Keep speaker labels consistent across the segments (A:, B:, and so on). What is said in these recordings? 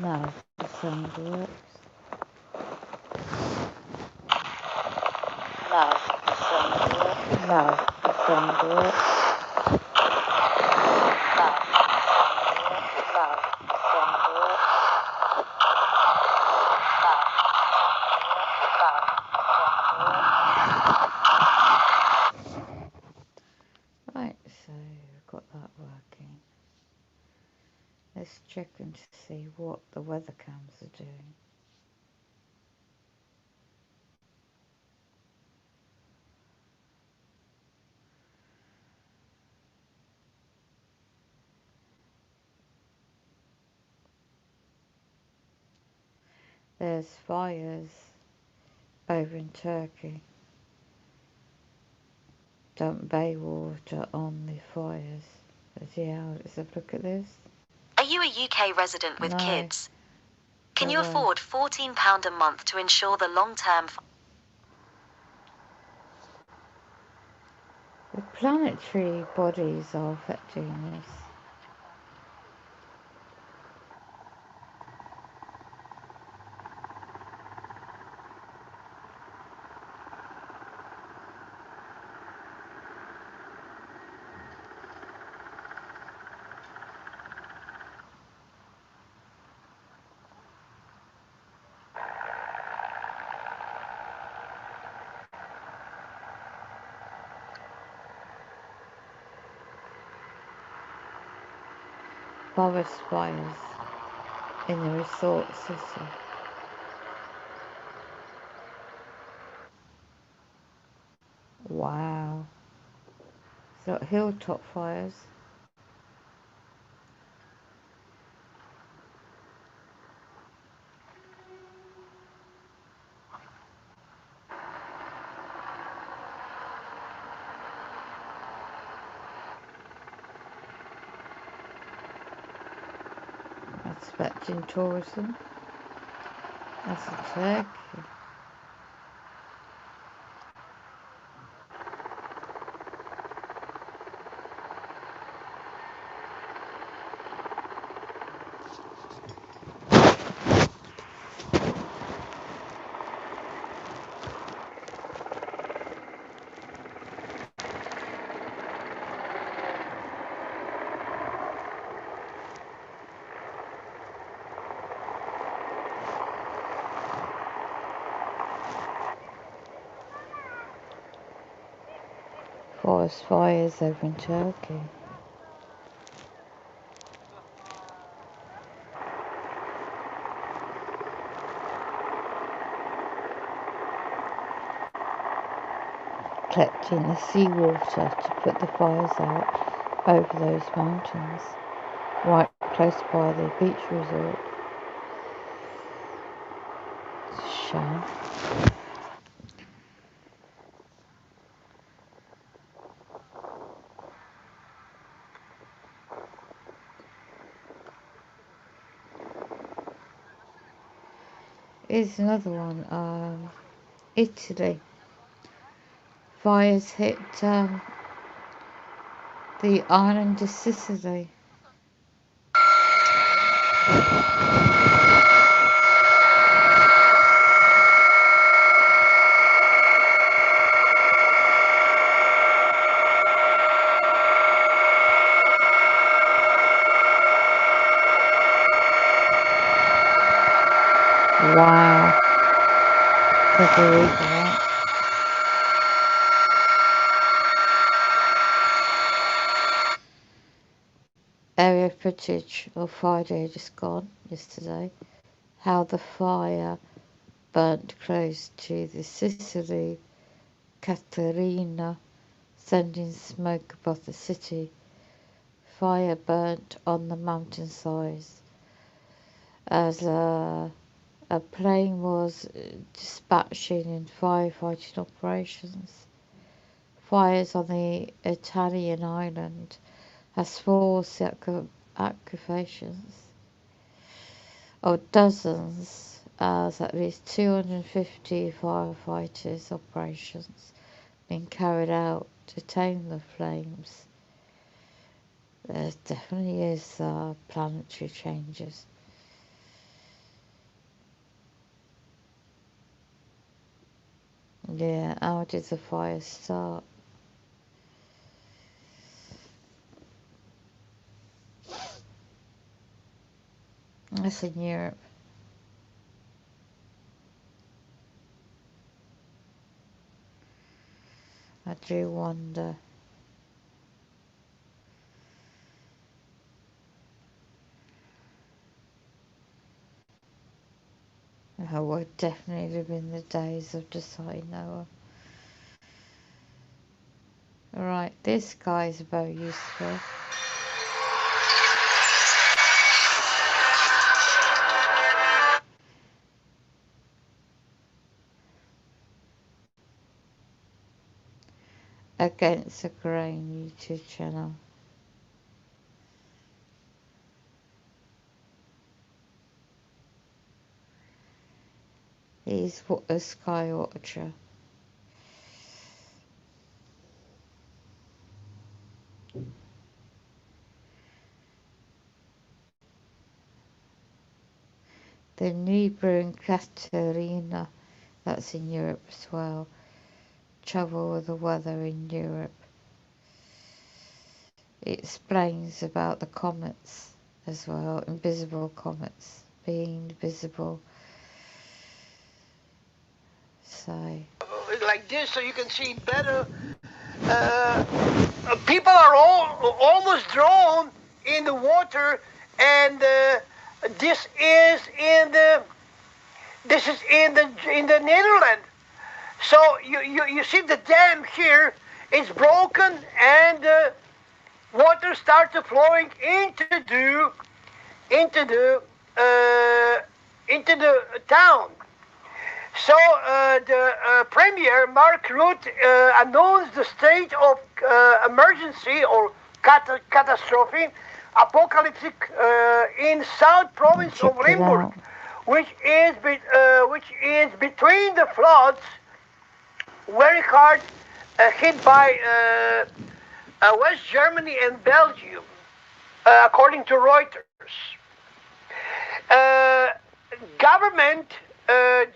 A: No, the sound works. No, the sound works. No, the sound works. Right, so we've got that working. Let's check and see what the weather cams are doing. There's fires over in Turkey. Dump bay water on the fires. Yeah, let's have a look at this.
B: Are you a UK resident with kids? Can you afford £14 a month to ensure the long-term...
A: The planetary bodies are affecting this. Forest fires in the resort city. Wow. So hilltop fires. That's affecting tourism. That's in Turkey. Forest fires over in Turkey. Collecting the seawater to put the fires out over those mountains, right close by the beach resort. It's a shame. Here's another one. Italy. Fires hit the island of Sicily. Wow. Can't believe that. Area footage of Friday just gone, yesterday. How the fire burnt close to the Sicily Caterina, sending smoke above the city. Fire burnt on the mountainsides as a plane was dispatching in firefighting operations. Fires on the Italian island has forced the activations of dozens as at least 250 firefighters operations being carried out to tame the flames. There definitely is planetary changes. Yeah, how did the fire start? That's in Europe. I do wonder. I would definitely live in the days of Josiah Noah. Right, this guy's very useful. Against the Grain YouTube channel. He's a sky watcher. The Nibra and Katerina, that's in Europe as well. Trouble with the weather in Europe. It explains about the comets as well, invisible comets being visible. So
C: like this, so you can see better. People are all almost drawn in the water, and this is in the Netherlands. So you see the dam here is broken, and water starts flowing into the town. So the Premier Mark Rutte announced the state of emergency or catastrophe, apocalyptic in South Province of Limburg, which is between the floods, very hard hit by West Germany and Belgium, according to Reuters. Government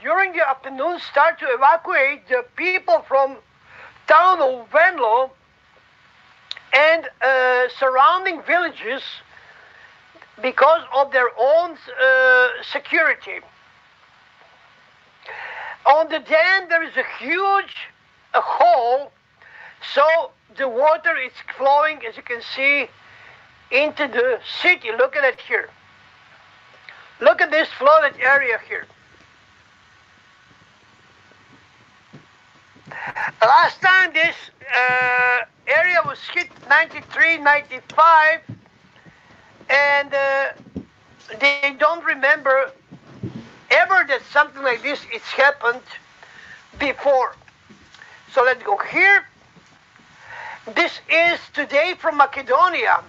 C: during the afternoon start to evacuate the people from town of Venlo and surrounding villages because of their own security. On the dam there is a huge hole, so the water is flowing, as you can see, into the city. Look at it here. Look at this flooded area here. Last time this area was hit 93, 95, and they don't remember ever that something like this it's happened before. So let's go here. This is today from Macedonia.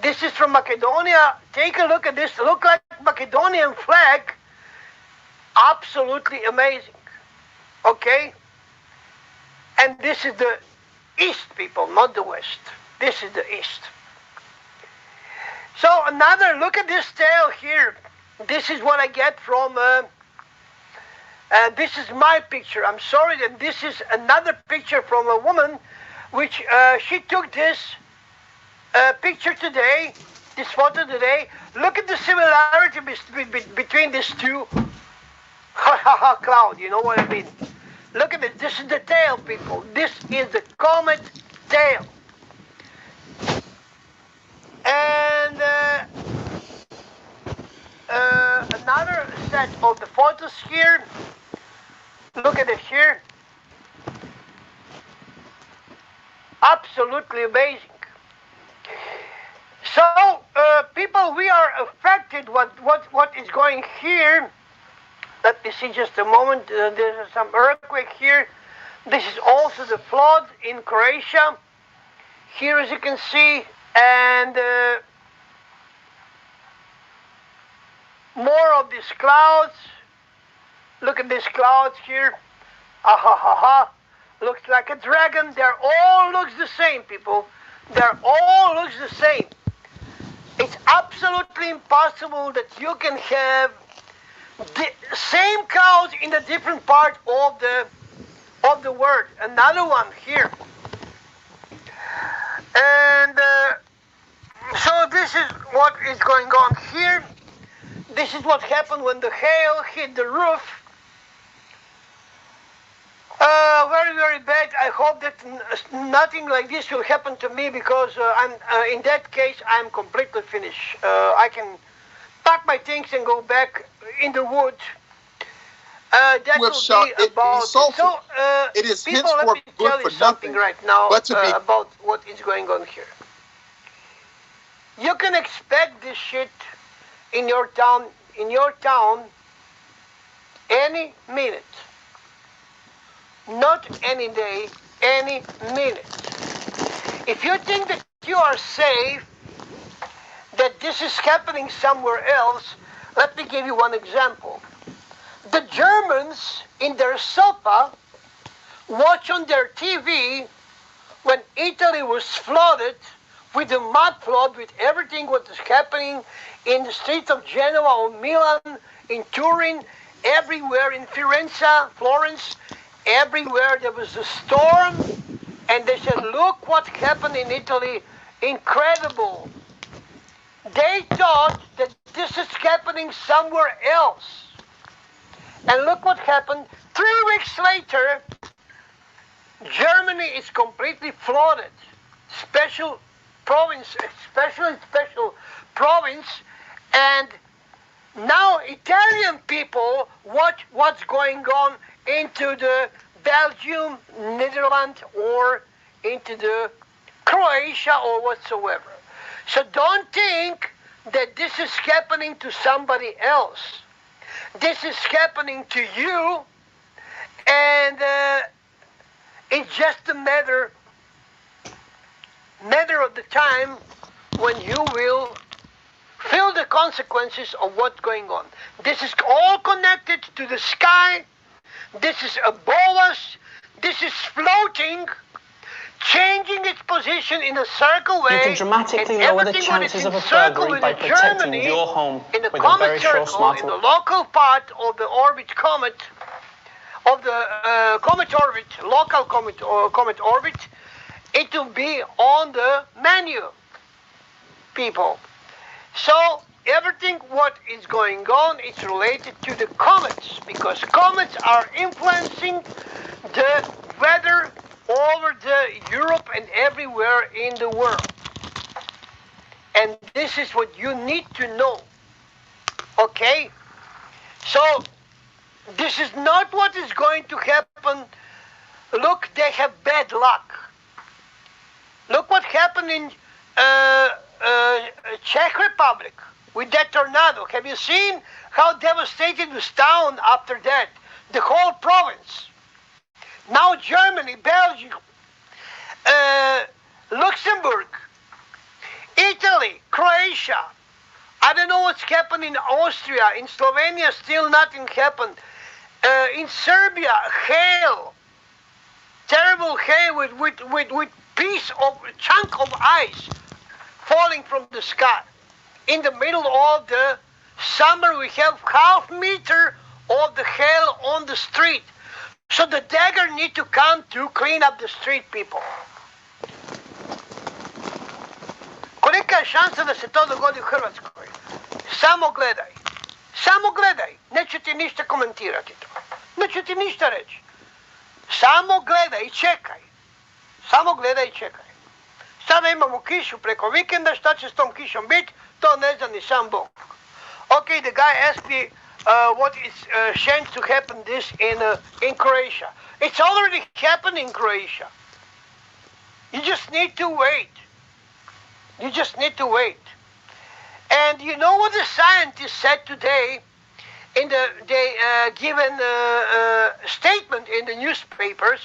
C: This is from Macedonia. Take a look at this. Look like Macedonian flag. Absolutely amazing. Okay? And this is the east, people, not the west. This is the east. So another, look at this tale here. This is what I get from, this is my picture. I'm sorry that this is another picture from a woman, which she took this picture today, this photo today. Look at the similarity between these two cloud, you know what I mean? Look at it. This is the tail, people. This is the comet tail. And another set of the photos here. Look at it here. Absolutely amazing. So, people, we are affected. What is going here? Let me see just a moment. There's some earthquake here. This is also the flood in Croatia. Here, as you can see, and more of these clouds. Look at these clouds here. Looks like a dragon. They're all looks the same, people. They're all looks the same. It's absolutely impossible that you can have the same clouds in the different part of the of the word. Another one here. And so this is what is going on here. This is what happened when the hail hit the roof. Very, very bad. I hope that nothing like this will happen to me, because I'm in that case I'm completely finished. I can pack my things and go back in the woods. That will be about it. So,
D: it is
C: people, let me tell you something right now about what is going on here. You can expect this shit in your town any minute. Not any day, any minute. If you think that you are safe, that this is happening somewhere else, let me give you one example. The Germans in their sofa watch on their TV when Italy was flooded with the mud flood, with everything what is happening in the streets of Genoa or Milan, in Turin, everywhere, in Firenze, Florence, everywhere there was a storm, and they said, look what happened in Italy, incredible. They thought that this is happening somewhere else. And look what happened. 3 weeks later, Germany is completely flooded. Special province, and now Italian people watch what's going on into the Belgium, Netherlands, or into the Croatia or whatsoever. So don't think that this is happening to somebody else. This is happening to you, and it's just a matter of the time when you will feel the consequences of what's going on. This is all connected to the sky. This is above us. This is floating, changing its position in a circle way.
E: You can dramatically lower the chances of a burglary by protecting your home with a very short smartphone.
C: In the local part of the orbit comet, of the comet orbit, local comet orbit, it will be on the menu, people. So everything what is going on is related to the comets, because comets are influencing the weather over the Europe and everywhere in the world. And this is what you need to know. Okay? So this is not what is going to happen. Look, they have bad luck. Look what happened in Czech Republic with that tornado. Have you seen how devastated was town after that? The whole province. Now Germany, Belgium, Luxembourg, Italy, Croatia. I don't know what's happened in Austria. In Slovenia, still nothing happened. In Serbia, hail. Terrible hail with piece of chunk of ice falling from the sky. In the middle of the summer, we have ½ meter of the hail on the street. So the dagger need to come to clean up the street, people. Kolika je šansa da se to dogodi u Hrvatskoj? Samo gledaj. Samo gledaj. Neću ti ništa komentirati to. Neću ti ništa reći. Samo gledaj i čekaj. Samo gledaj i čekaj. Sada imamo kišu preko vikenda, šta će s tom kišom biti, to ne zna ni sam Bog. Okay, the guy asked me what is chance to happen this in Croatia. It's already happened in Croatia. You just need to wait. You just need to wait. And you know what the scientists said today in the given statement in the newspapers,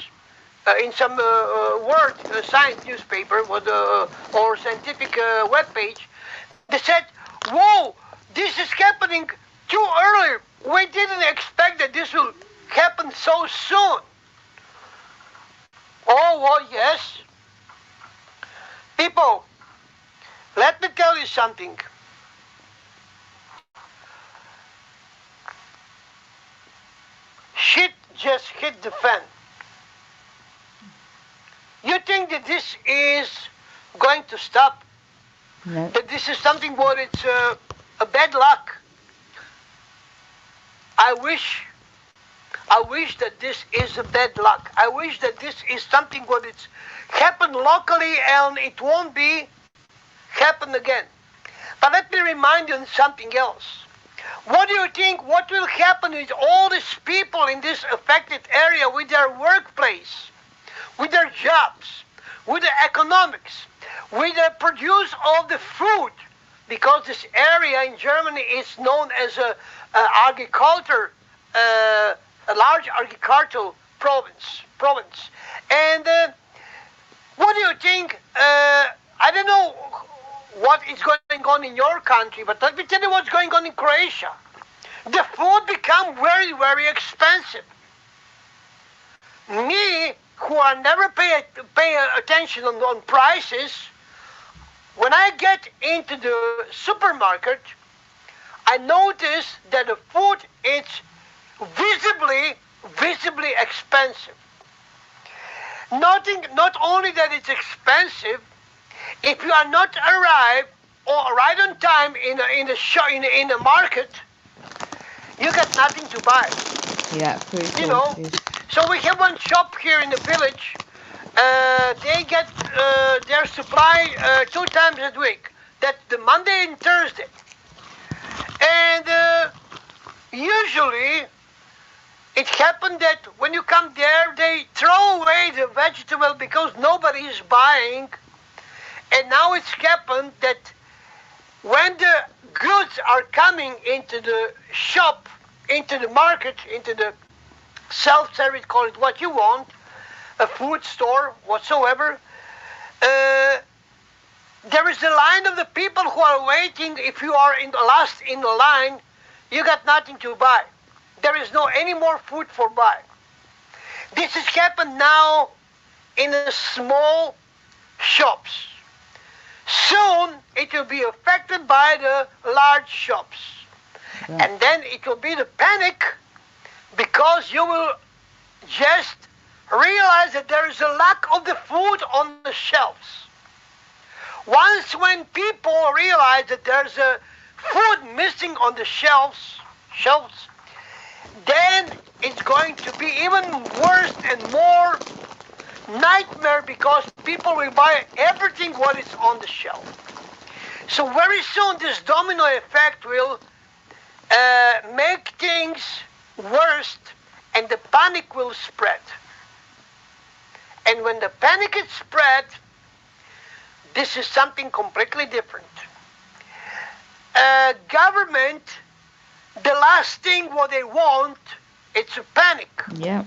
C: in some word science newspaper or scientific webpage. They said, whoa, this is happening too early. We didn't expect that this will happen so soon. Oh, well, yes. People, let me tell you something. Shit just hit the fan. You think that this is going to stop?
A: No.
C: That this is something what it's a bad luck? I wish that this is a bad luck. I wish that this is something what it's happened locally and it won't be happen again. But let me remind you of something else. What do you think? What will happen with all these people in this affected area with their workplace, with their jobs, with the economics, with the produce of the food? Because this area in Germany is known as a large agricultural province. And what do you think? I don't know what is going on in your country, but let me tell you what's going on in Croatia. The food become very, very expensive. Me, who I never pay attention on prices, when I get into the supermarket, I notice that the food is visibly expensive. Not only that it's expensive, if you are not arrived or right on time in the market, you got nothing to buy.
A: Yeah, food.
C: You know. So we have one shop here in the village. They get their supply 2 times a week. That's the Monday and Thursday. And usually it happened that when you come there, they throw away the vegetable because nobody is buying. And now it's happened that when the goods are coming into the shop, into the market, into the self-service, call it what you want, a food store, whatsoever, there is a line of the people who are waiting. If you are in the last in the line, you got nothing to buy. There is no any more food for buy. This has happened now in the small shops. Soon it will be affected by the large shops. Yeah. And then it will be the panic because you will just realize that there is a lack of the food on the shelves. Once when people realize that there's a food missing on the shelves, then it's going to be even worse and more nightmare because people will buy everything what is on the shelf. So very soon this domino effect will make things worse and the panic will spread. And when the panic is spread, this is something completely different. Government, the last thing what they want, it's a panic.
A: Yeah.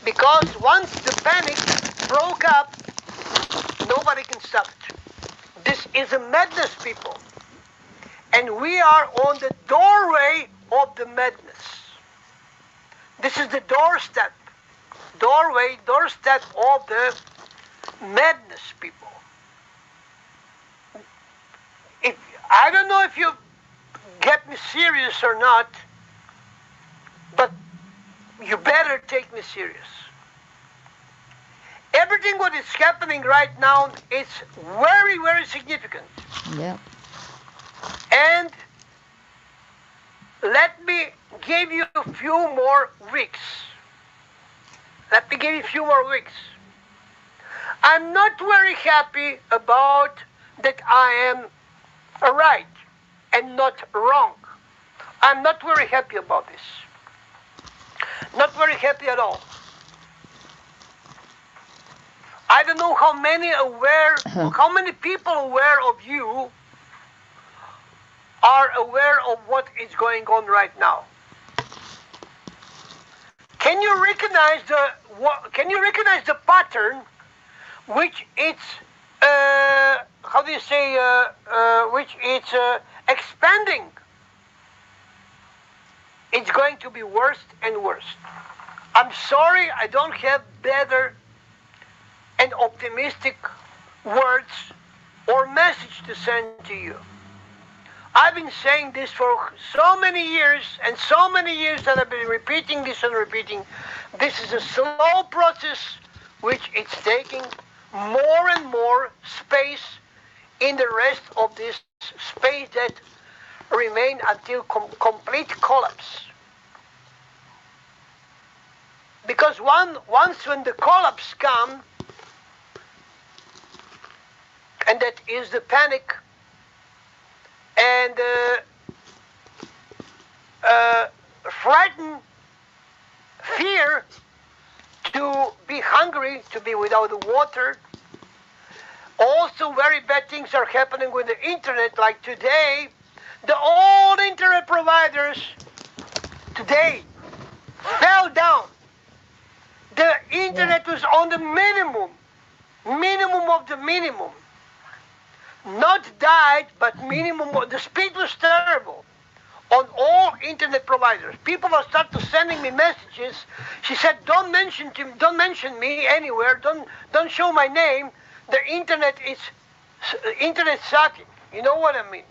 C: Because once the panic broke up, nobody can stop it. This is a madness, people. And we are on the doorway of the madness. This is the doorstep of the madness, people. I don't know if you get me serious or not, but you better take me serious. Everything what is happening right now is very, very significant.
A: Yeah.
C: And let me give you a few more weeks. I'm not very happy about that I am right and not wrong. I'm not very happy about this. Not very happy at all. I don't know how many people aware of you are aware of what is going on right now. Can you recognize the pattern, which it's expanding? It's going to be worse and worse. I'm sorry, I don't have better and optimistic words or message to send to you. I've been saying this for so many years that I've been repeating this and repeating. This is a slow process which it's taking more and more space in the rest of this space that remain until complete collapse. Because once when the collapse comes, and that is the panic and frightened fear to be hungry, to be without water. Also very bad things are happening with the internet, like today. The old internet providers today fell down. The internet was on the minimum of the minimum. Not died, but minimum. The speed was terrible on all internet providers. People are starting to sending me messages. She said, "Don't mention me anywhere. Don't show my name. The internet is internet sucking." You know what I mean?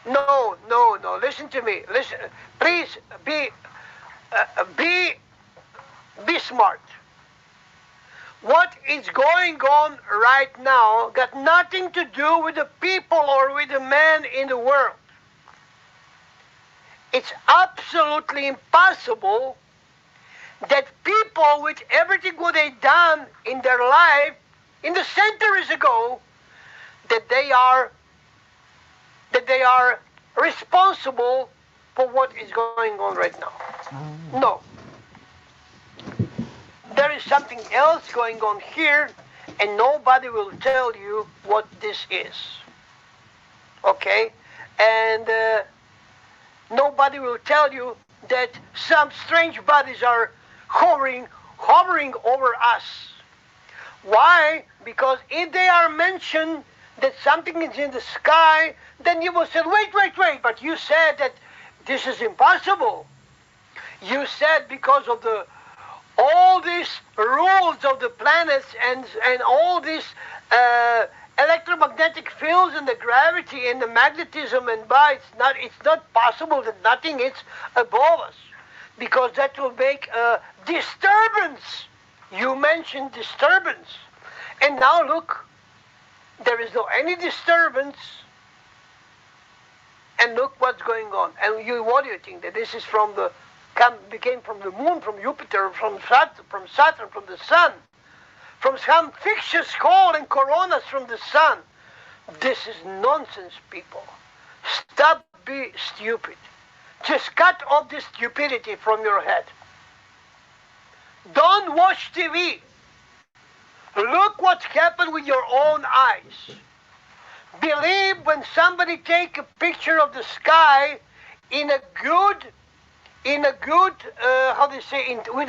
C: No. Listen to me. Listen. Please be smart. What is going on right now got nothing to do with the people or with the man in the world. It's absolutely impossible that people with everything what they done in their life in the centuries ago, that they are responsible for what is going on right now. No. There is something else going on here, and nobody will tell you what this is. Okay? And nobody will tell you that some strange bodies are hovering over us. Why? Because if they are mentioned that something is in the sky, then you will say, wait, but you said that this is impossible. You said because of all these rules of the planets and all these electromagnetic fields and the gravity and the magnetism and it's not possible that nothing is above us, because that will make a disturbance. You mentioned disturbance, and now look, there is no any disturbance, and look what's going on. And what do you think, that this is became from the moon, from Jupiter, from Saturn, from the sun, from some fictitious hole and coronas from the sun? This is nonsense, people. Stop being stupid. Just cut off this stupidity from your head. Don't watch TV. Look what's happened with your own eyes. Believe when somebody take a picture of the sky in a good, with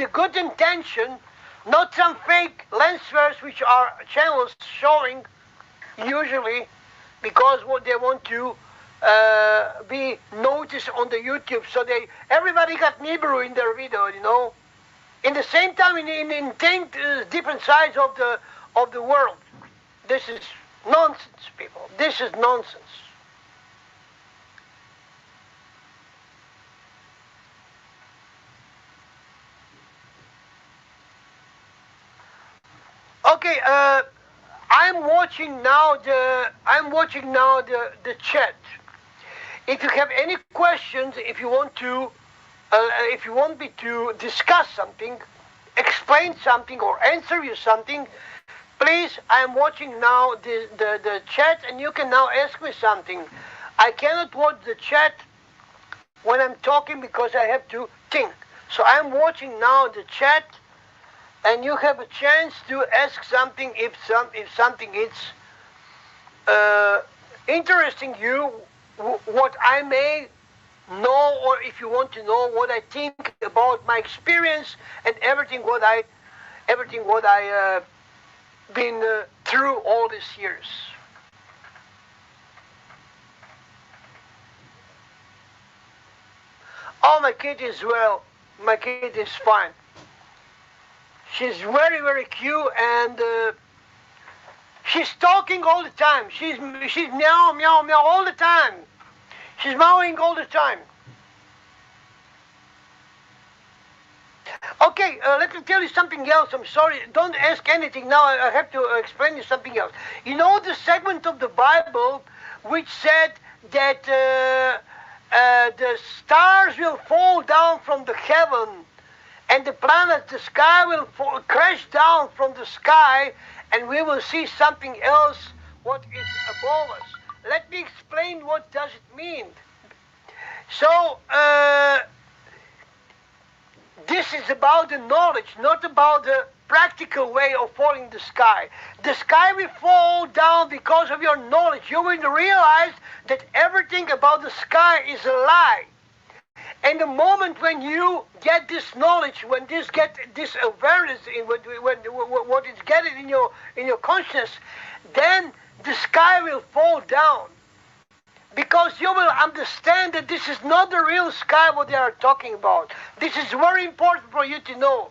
C: a good intention, not some fake lens flares which are channels showing usually because what they want to be noticed on the YouTube. So everybody got Nibiru in their video, you know. In the same time, in 10 different sides of the world. This is nonsense, people. This is nonsense. Okay, I'm watching now the chat. If you have any questions, if you want me to discuss something, explain something, or answer you something, please, I am watching now the chat, and you can now ask me something. I cannot watch the chat when I'm talking because I have to think. So I'm watching now the chat, and you have a chance to ask something if something is interesting you, what I may know, or if you want to know what I think about my experience and everything what I been through all these years. Oh, my kid is well. My kid is fine. She's very, very cute, and she's talking all the time. She's meow, meow, meow all the time. She's meowing all the time. Okay, let me tell you something else. I'm sorry. Don't ask anything now. I have to explain you something else. You know the segment of the Bible which said that the stars will fall down from the heaven and the planets, the sky will crash down from the sky, and we will see something else what is above us. Let me explain what does it mean. So, this is about the knowledge, not about the practical way of falling the sky. The sky will fall down because of your knowledge. You will realize that everything about the sky is a lie. And the moment when you get this knowledge, when get this awareness in what is getting in your consciousness, then the sky will fall down. Because you will understand that this is not the real sky what they are talking about. This is very important for you to know.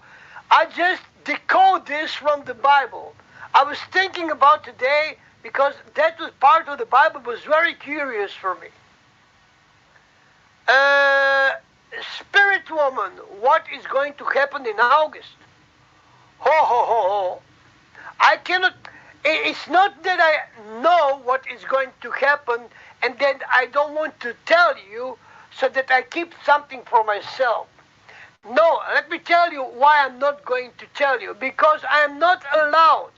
C: I just decode this from the Bible. I was thinking about today because that was part of the Bible was very curious for me. Spirit woman, what is going to happen in August? Ho ho ho ho. I cannot, it's not that I know what is going to happen and then I don't want to tell you so that I keep something for myself. No, let me tell you why I'm not going to tell you. Because I am not allowed.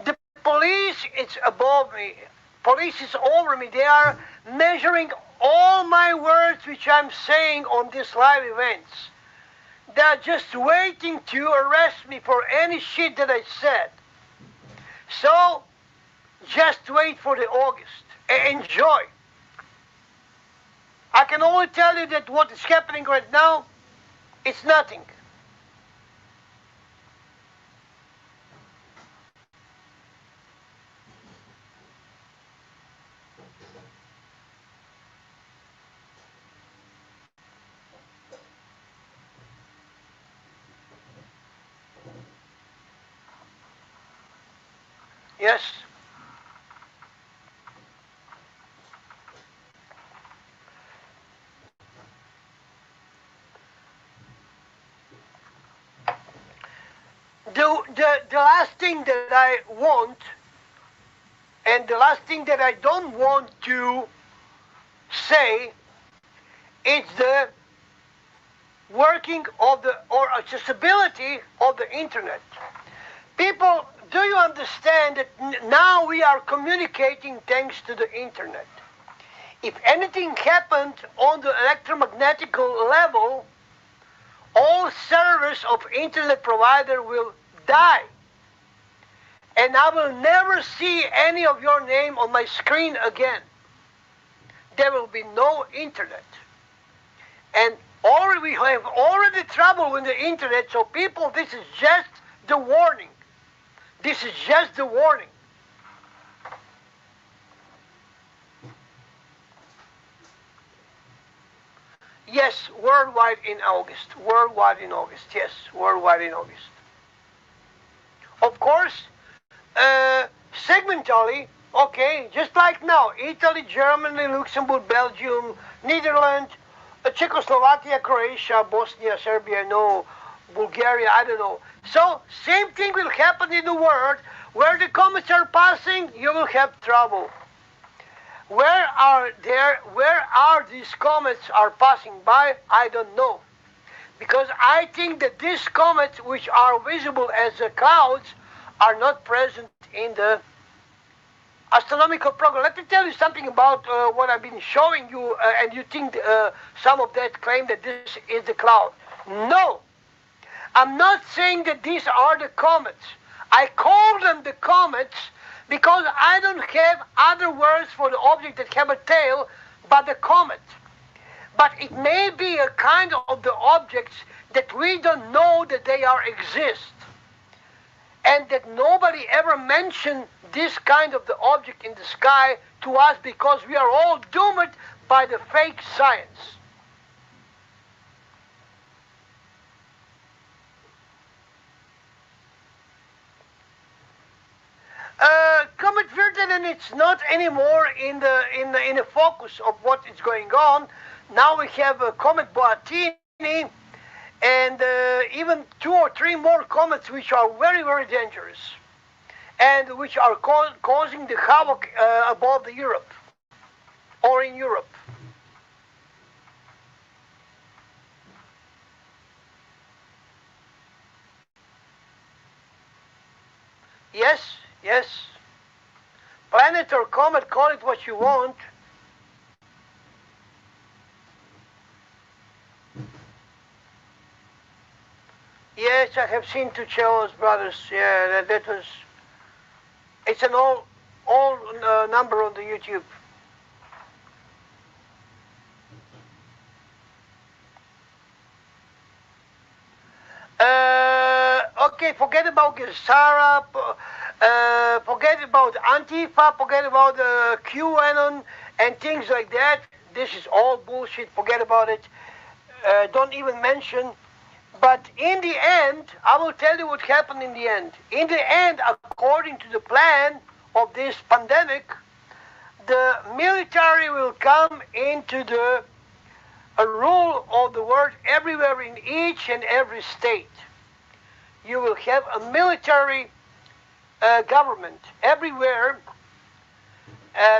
C: The police is above me. Police is over me. They are measuring all my words which I'm saying on these live events. They are just waiting to arrest me for any shit that I said. So, just wait for the August. Enjoy. I can only tell you that what is happening right now, it's nothing. Yes? The last thing that I want and the last thing that I don't want to say is the working of the or accessibility of the internet. People, do you understand that now we are communicating thanks to the internet? If anything happened on the electromagnetic level, all servers of internet provider will die. And I will never see any of your name on my screen again. There will be no internet. And already we have already trouble with the internet, so people, this is just the warning. This is just the warning. Yes, worldwide in August. Worldwide in August. Yes, worldwide in August. Of course, segmentally, okay, just like now, Italy, Germany, Luxembourg, Belgium, Netherlands, Czechoslovakia, Croatia, Bosnia, Serbia, no, Bulgaria, I don't know. So, same thing will happen in the world. Where the comets are passing, you will have trouble. Where are these comets are passing by? I don't know. Because I think that these comets, which are visible as clouds, are not present in the astronomical program. Let me tell you something about what I've been showing you, and you think some of that claim that this is the cloud. No, I'm not saying that these are the comets. I call them the comets because I don't have other words for the object that have a tail but the comet. But it may be a kind of the objects that we don't know that they are exist. And that nobody ever mentioned this kind of the object in the sky to us because we are all doomed by the fake science. Comet Virtanen, it's not anymore in the focus of what is going on. Now we have Comet Boattini, and even 2 or 3 more comets which are very, very dangerous and which are causing the havoc above the Europe or in Europe. Yes, yes. Planet or comet, call it what you want. Yes, I have seen two cellos, brothers. Yeah, that was. It's an all number on the YouTube. Okay, forget about Gesara, forget about Antifa, forget about QAnon and things like that. This is all bullshit. Forget about it. Don't even mention. But in the end, I will tell you what happened in the end. In the end, according to the plan of this pandemic, the military will come into the a rule of the world everywhere in each and every state. You will have a military government everywhere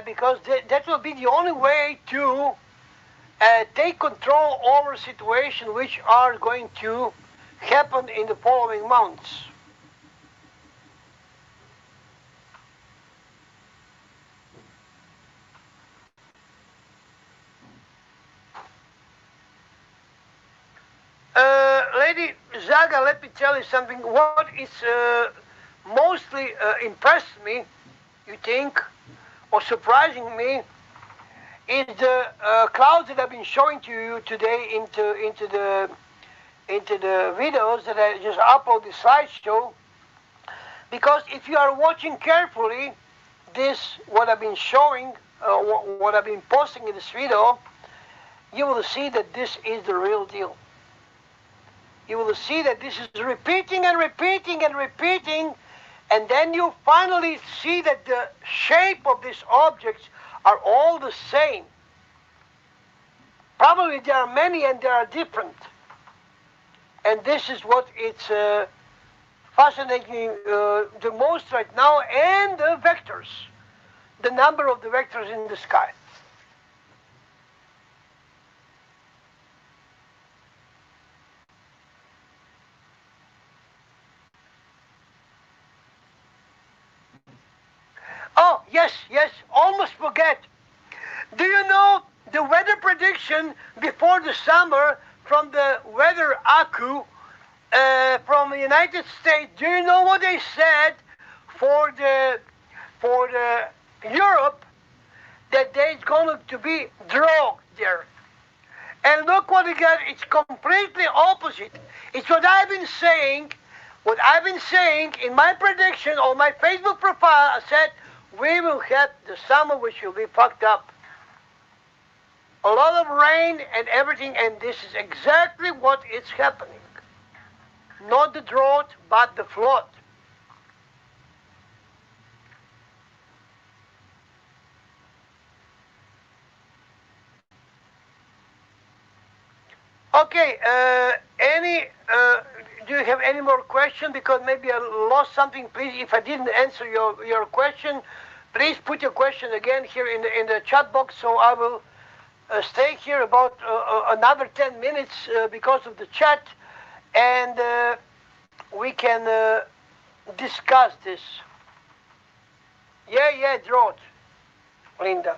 C: because that will be the only way to take control over situations which are going to happen in the following months. Lady Zaga, let me tell you something. What is mostly impressed me, you think, or surprising me, is the clouds that I've been showing to you today into the videos that I just upload the slideshow. Because if you are watching carefully this, what I've been showing, what I've been posting in this video, you will see that this is the real deal. You will see that this is repeating and repeating and repeating, and then you finally see that the shape of these objects are all the same. Probably there are many and they are different. And this is what it's fascinating the most right now, and the vectors, the number of the vectors in the sky. Oh, yes, yes, almost forget. Do you know the weather prediction before the summer from the Weather Aku from the United States? Do you know what they said for the Europe? That there's going to be drought there. And look what we got. It's completely opposite. It's what I've been saying. What I've been saying in my prediction on my Facebook profile. I said we will have the summer which will be fucked up. A lot of rain and everything, and this is exactly what is happening. Not the drought, but the flood. Okay, do you have any more questions? Because maybe I lost something. Please, if I didn't answer your question, please put your question again here in the chat box, so I will stay here about another 10 minutes because of the chat, and we can discuss this. Yeah, drought, Linda.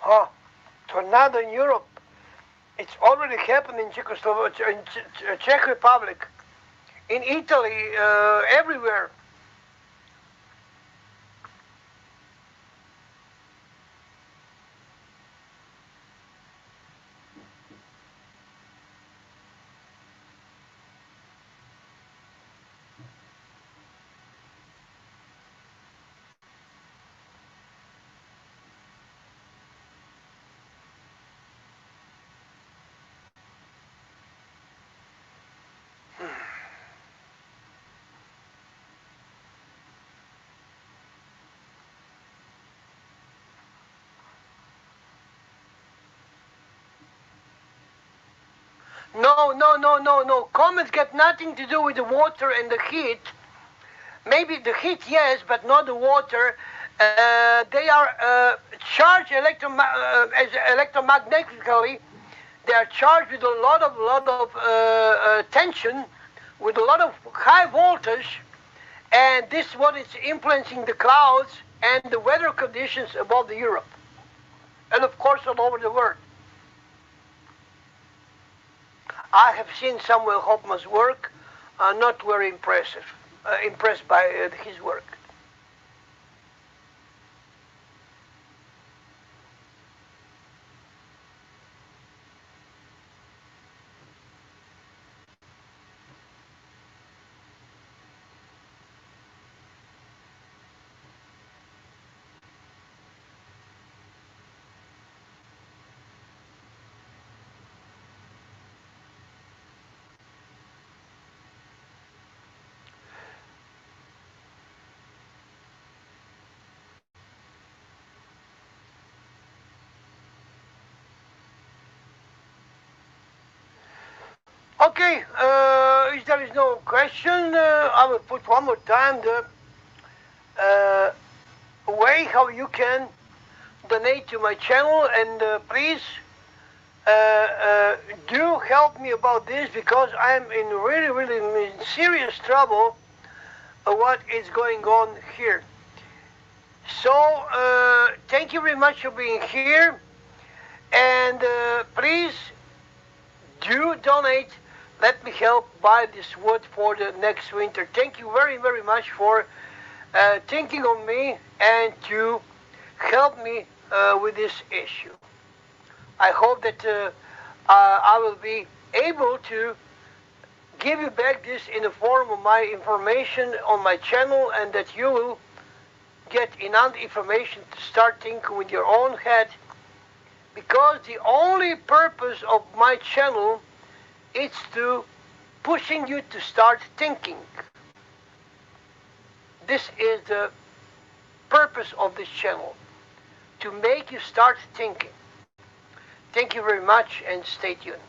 C: Oh, tornado in Europe. It's already happened in Czechoslovakia, in Czech Republic, in Italy, everywhere. No, no, no, no, no. Comets got nothing to do with the water and the heat. Maybe the heat, yes, but not the water. They are charged electromagnetically. They are charged with a lot of tension, with a lot of high voltage, and this is what is influencing the clouds and the weather conditions above the Europe, and of course all over the world. I have seen Samuel Hopman's work, not very impressed by his work. Okay, if there is no question, I will put one more time the uh, way how you can donate to my channel, and please do help me about this, because I'm in really in serious trouble of what is going on here. So thank you very much for being here, and please do donate. Let me help buy this wood for the next winter. Thank you very much for thinking of me and to help me with this issue. I hope that I will be able to give you back this in the form of my information on my channel, and that you will get enough information to start thinking with your own head, because the only purpose of my channel is to pushing you to start thinking. This is the purpose of this channel, to make you start thinking. Thank you very much, and stay tuned.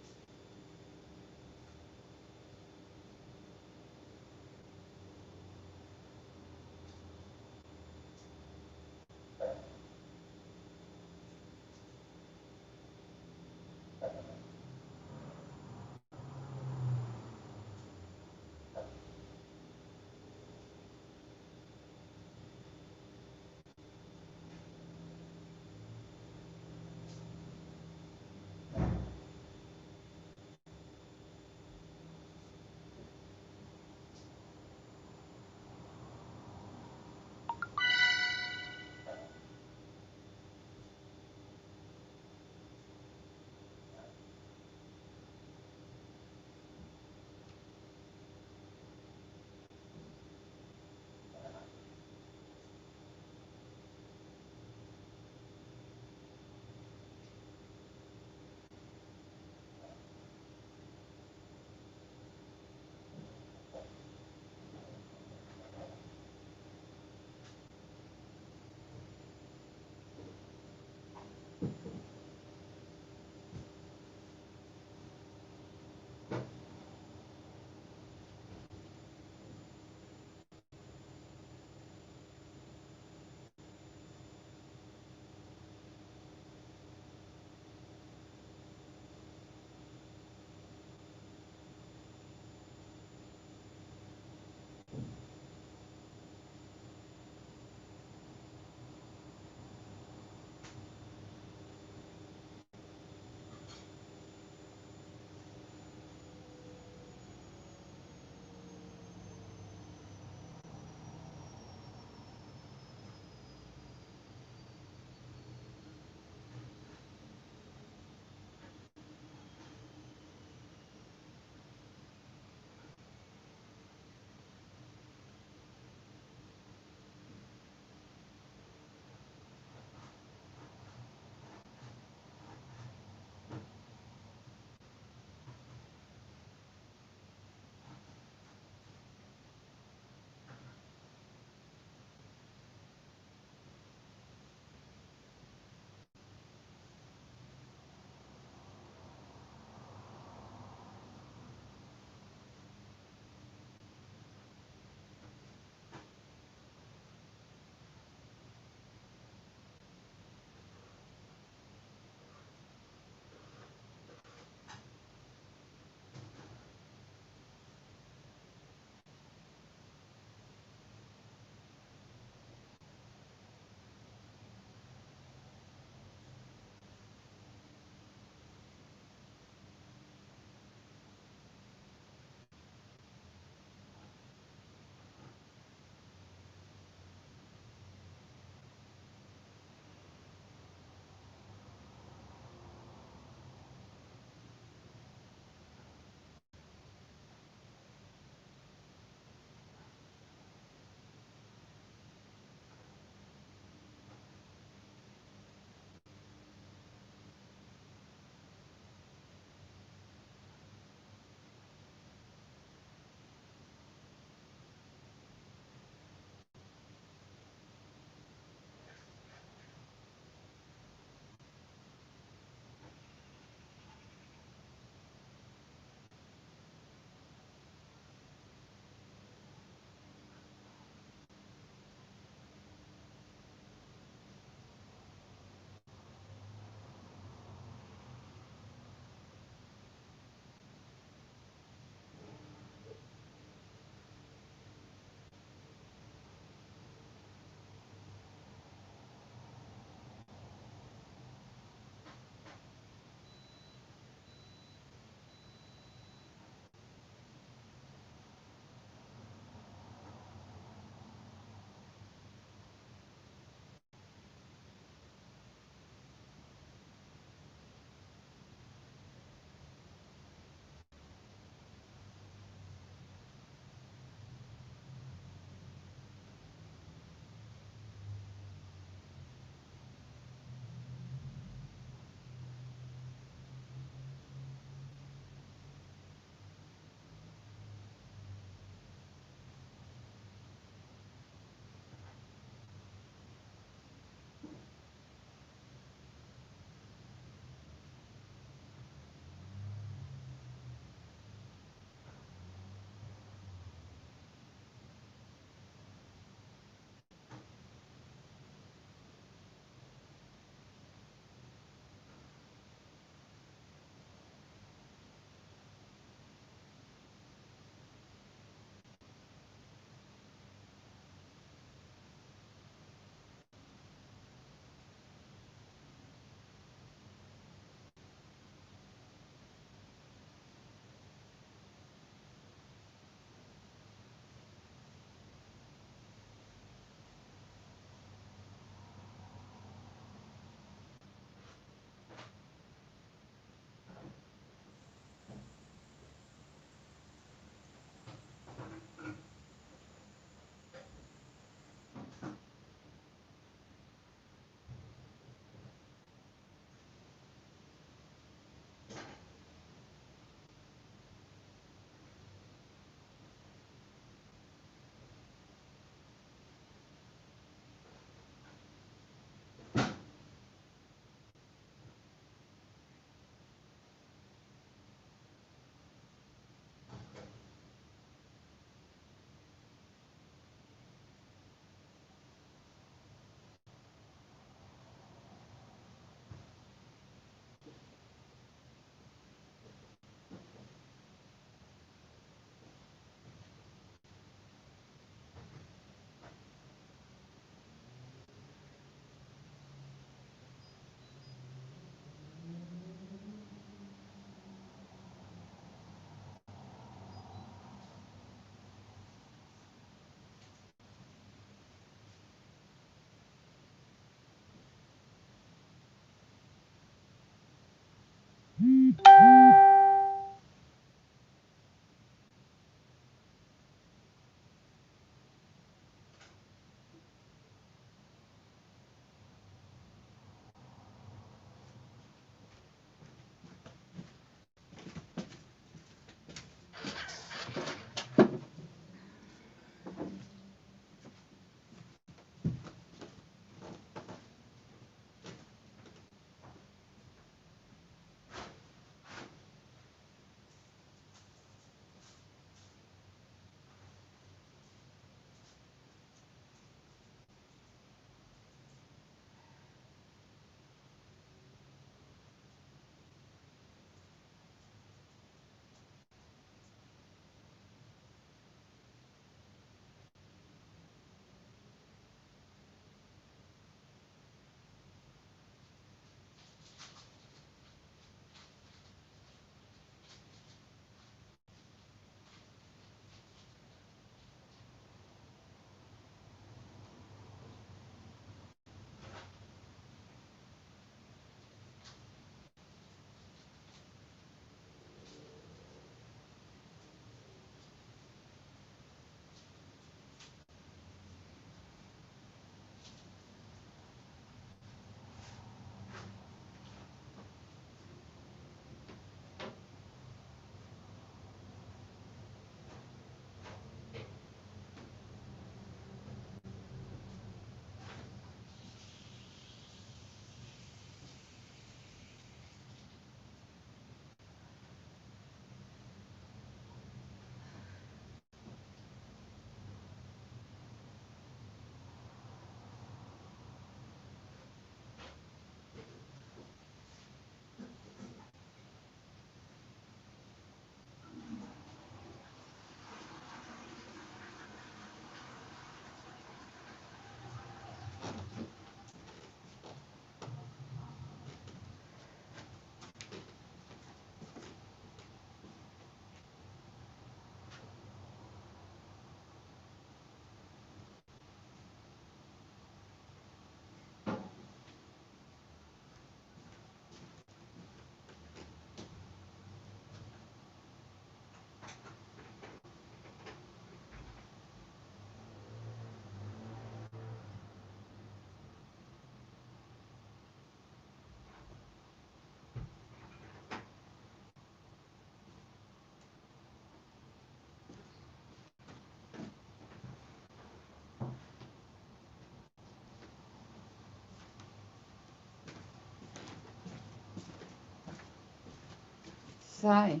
A: say,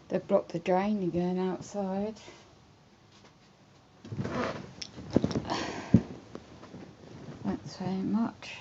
A: they've blocked the drain again outside. Thanks very much.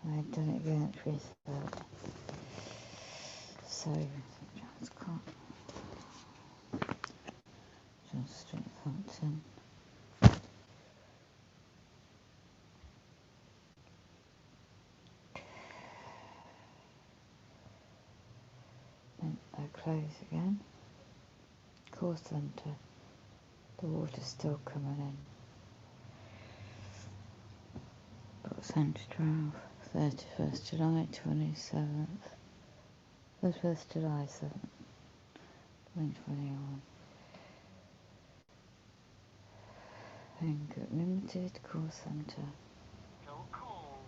A: I've done it again at 3:30. So, just can't. Just Southampton. Then I close again. Call centre. The water's still coming in. Got centre 12, 31st July, 27th. 31st July 7th, 2021. Hancock Limited, call centre.
E: Your call.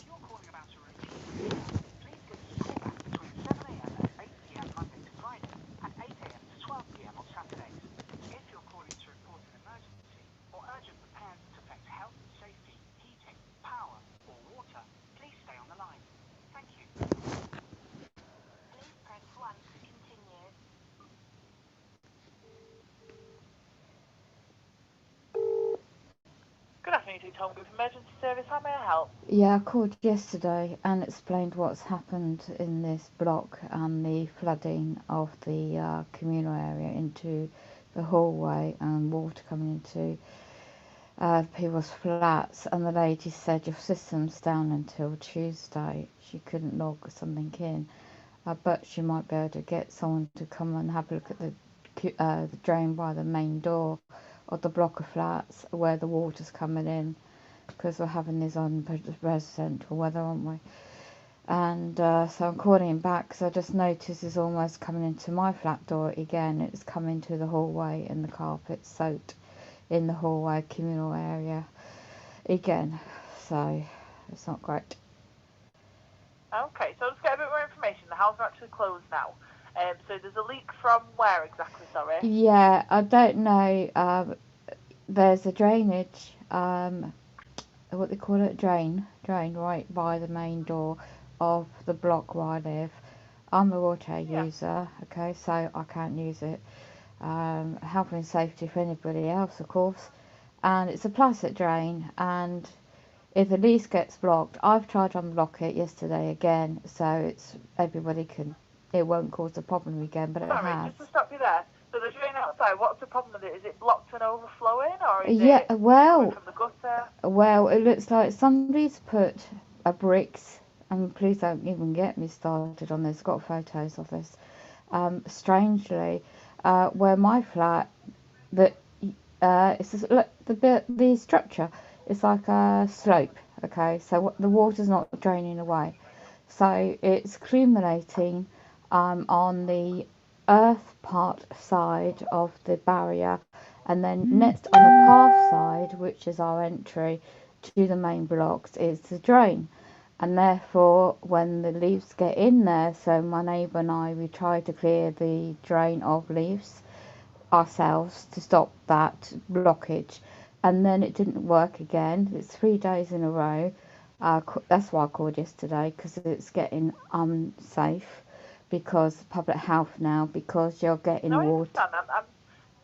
E: You're calling about a review. Please give us a call back between 7 a.m. and 8 p.m. Monday to Friday and 8 a.m. to 12 p.m. on Saturdays. If you're calling to report an emergency or urgent repairs that affect health, safety, heating, power, or water, please stay on the line. Thank you. Please press 1 to continue. Good afternoon, to Tom Group Emergency Service. How may I help?
A: Yeah, I called yesterday and explained what's happened in this block and the flooding of the communal area into the hallway and water coming into people's flats. And the lady said your system's down until Tuesday. She couldn't log something in, but she might be able to get someone to come and have a look at the drain by the main door of the block of flats where the water's coming in, because we're having this on residential weather, aren't we? And so I'm calling him back because I just noticed it's almost coming into my flat door again. It's coming to the hallway and the carpet's soaked in the hallway communal area again, so it's not great.
B: Okay, so let's get a bit more information. The houses are actually closed now. So there's a leak from where exactly, sorry?
A: Yeah, I don't know. There's a drainage, what they call it, drain right by the main door of the block where I live. I'm a wheelchair user, okay, so I can't use it. Health and safety for anybody else, of course. And it's a plastic drain, and if the lease gets blocked, I've tried to unblock it yesterday again, so it's it won't cause a problem again, but it
B: Sorry,
A: has.
B: just to stop you there. So the drain outside, what's the problem with it? Is it blocked and overflowing, or is
A: Yeah,
B: it coming from the gutter?
A: well, it looks like somebody's put a bricks, and please don't even get me started on this. I've got photos of this. Strangely, where my flat, that it's just, look, the structure is like a slope. Okay, so the water's not draining away, so it's accumulating on the earth part side of the barrier, and then next on the path side, which is our entry to the main blocks, is the drain. And therefore, when the leaves get in there, so my neighbour and I, we try to clear the drain of leaves ourselves to stop that blockage, and then it didn't work again. It's 3 days in a row. That's why I called yesterday, because it's getting unsafe, because public health now, because you're getting
B: No, I
A: water.
B: understand. I'm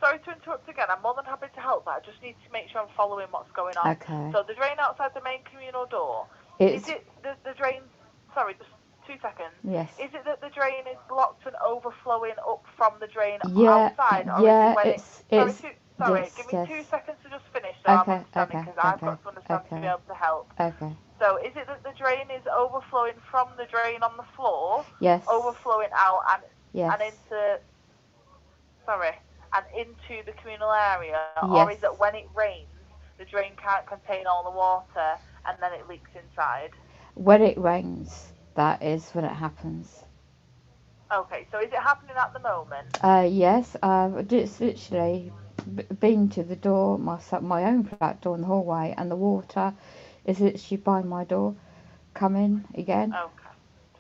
B: sorry to interrupt again. I'm more than happy to help, but I just need to make sure I'm following what's going on.
A: Okay.
B: So the drain outside the main communal door,
A: It's
B: is it the drain? Sorry, just 2 seconds.
A: yes.
B: Is it that the drain is blocked and overflowing up from the drain
A: Yeah,
B: outside, or is
A: yeah.
B: it when it?
A: It's
B: Sorry,
A: yes,
B: give me
A: yes.
B: 2 seconds to just finish so I'm
A: Okay,
B: understanding,
A: okay,
B: because I've
A: okay,
B: got to understand to be
A: okay,
B: able to help.
A: okay.
B: So is it that the drain is overflowing from the drain on the floor,
A: Yes,
B: overflowing out
A: yes,
B: and into and into the communal area, or
A: yes.
B: is it when it rains, the drain can't contain all the water and then it leaks inside?
A: When it rains, that is when it happens.
B: Okay, so is it happening at the moment?
A: Yes, I've just literally been to the door, my own flat door in the hallway, and the water is literally by my door, coming again.
B: Okay.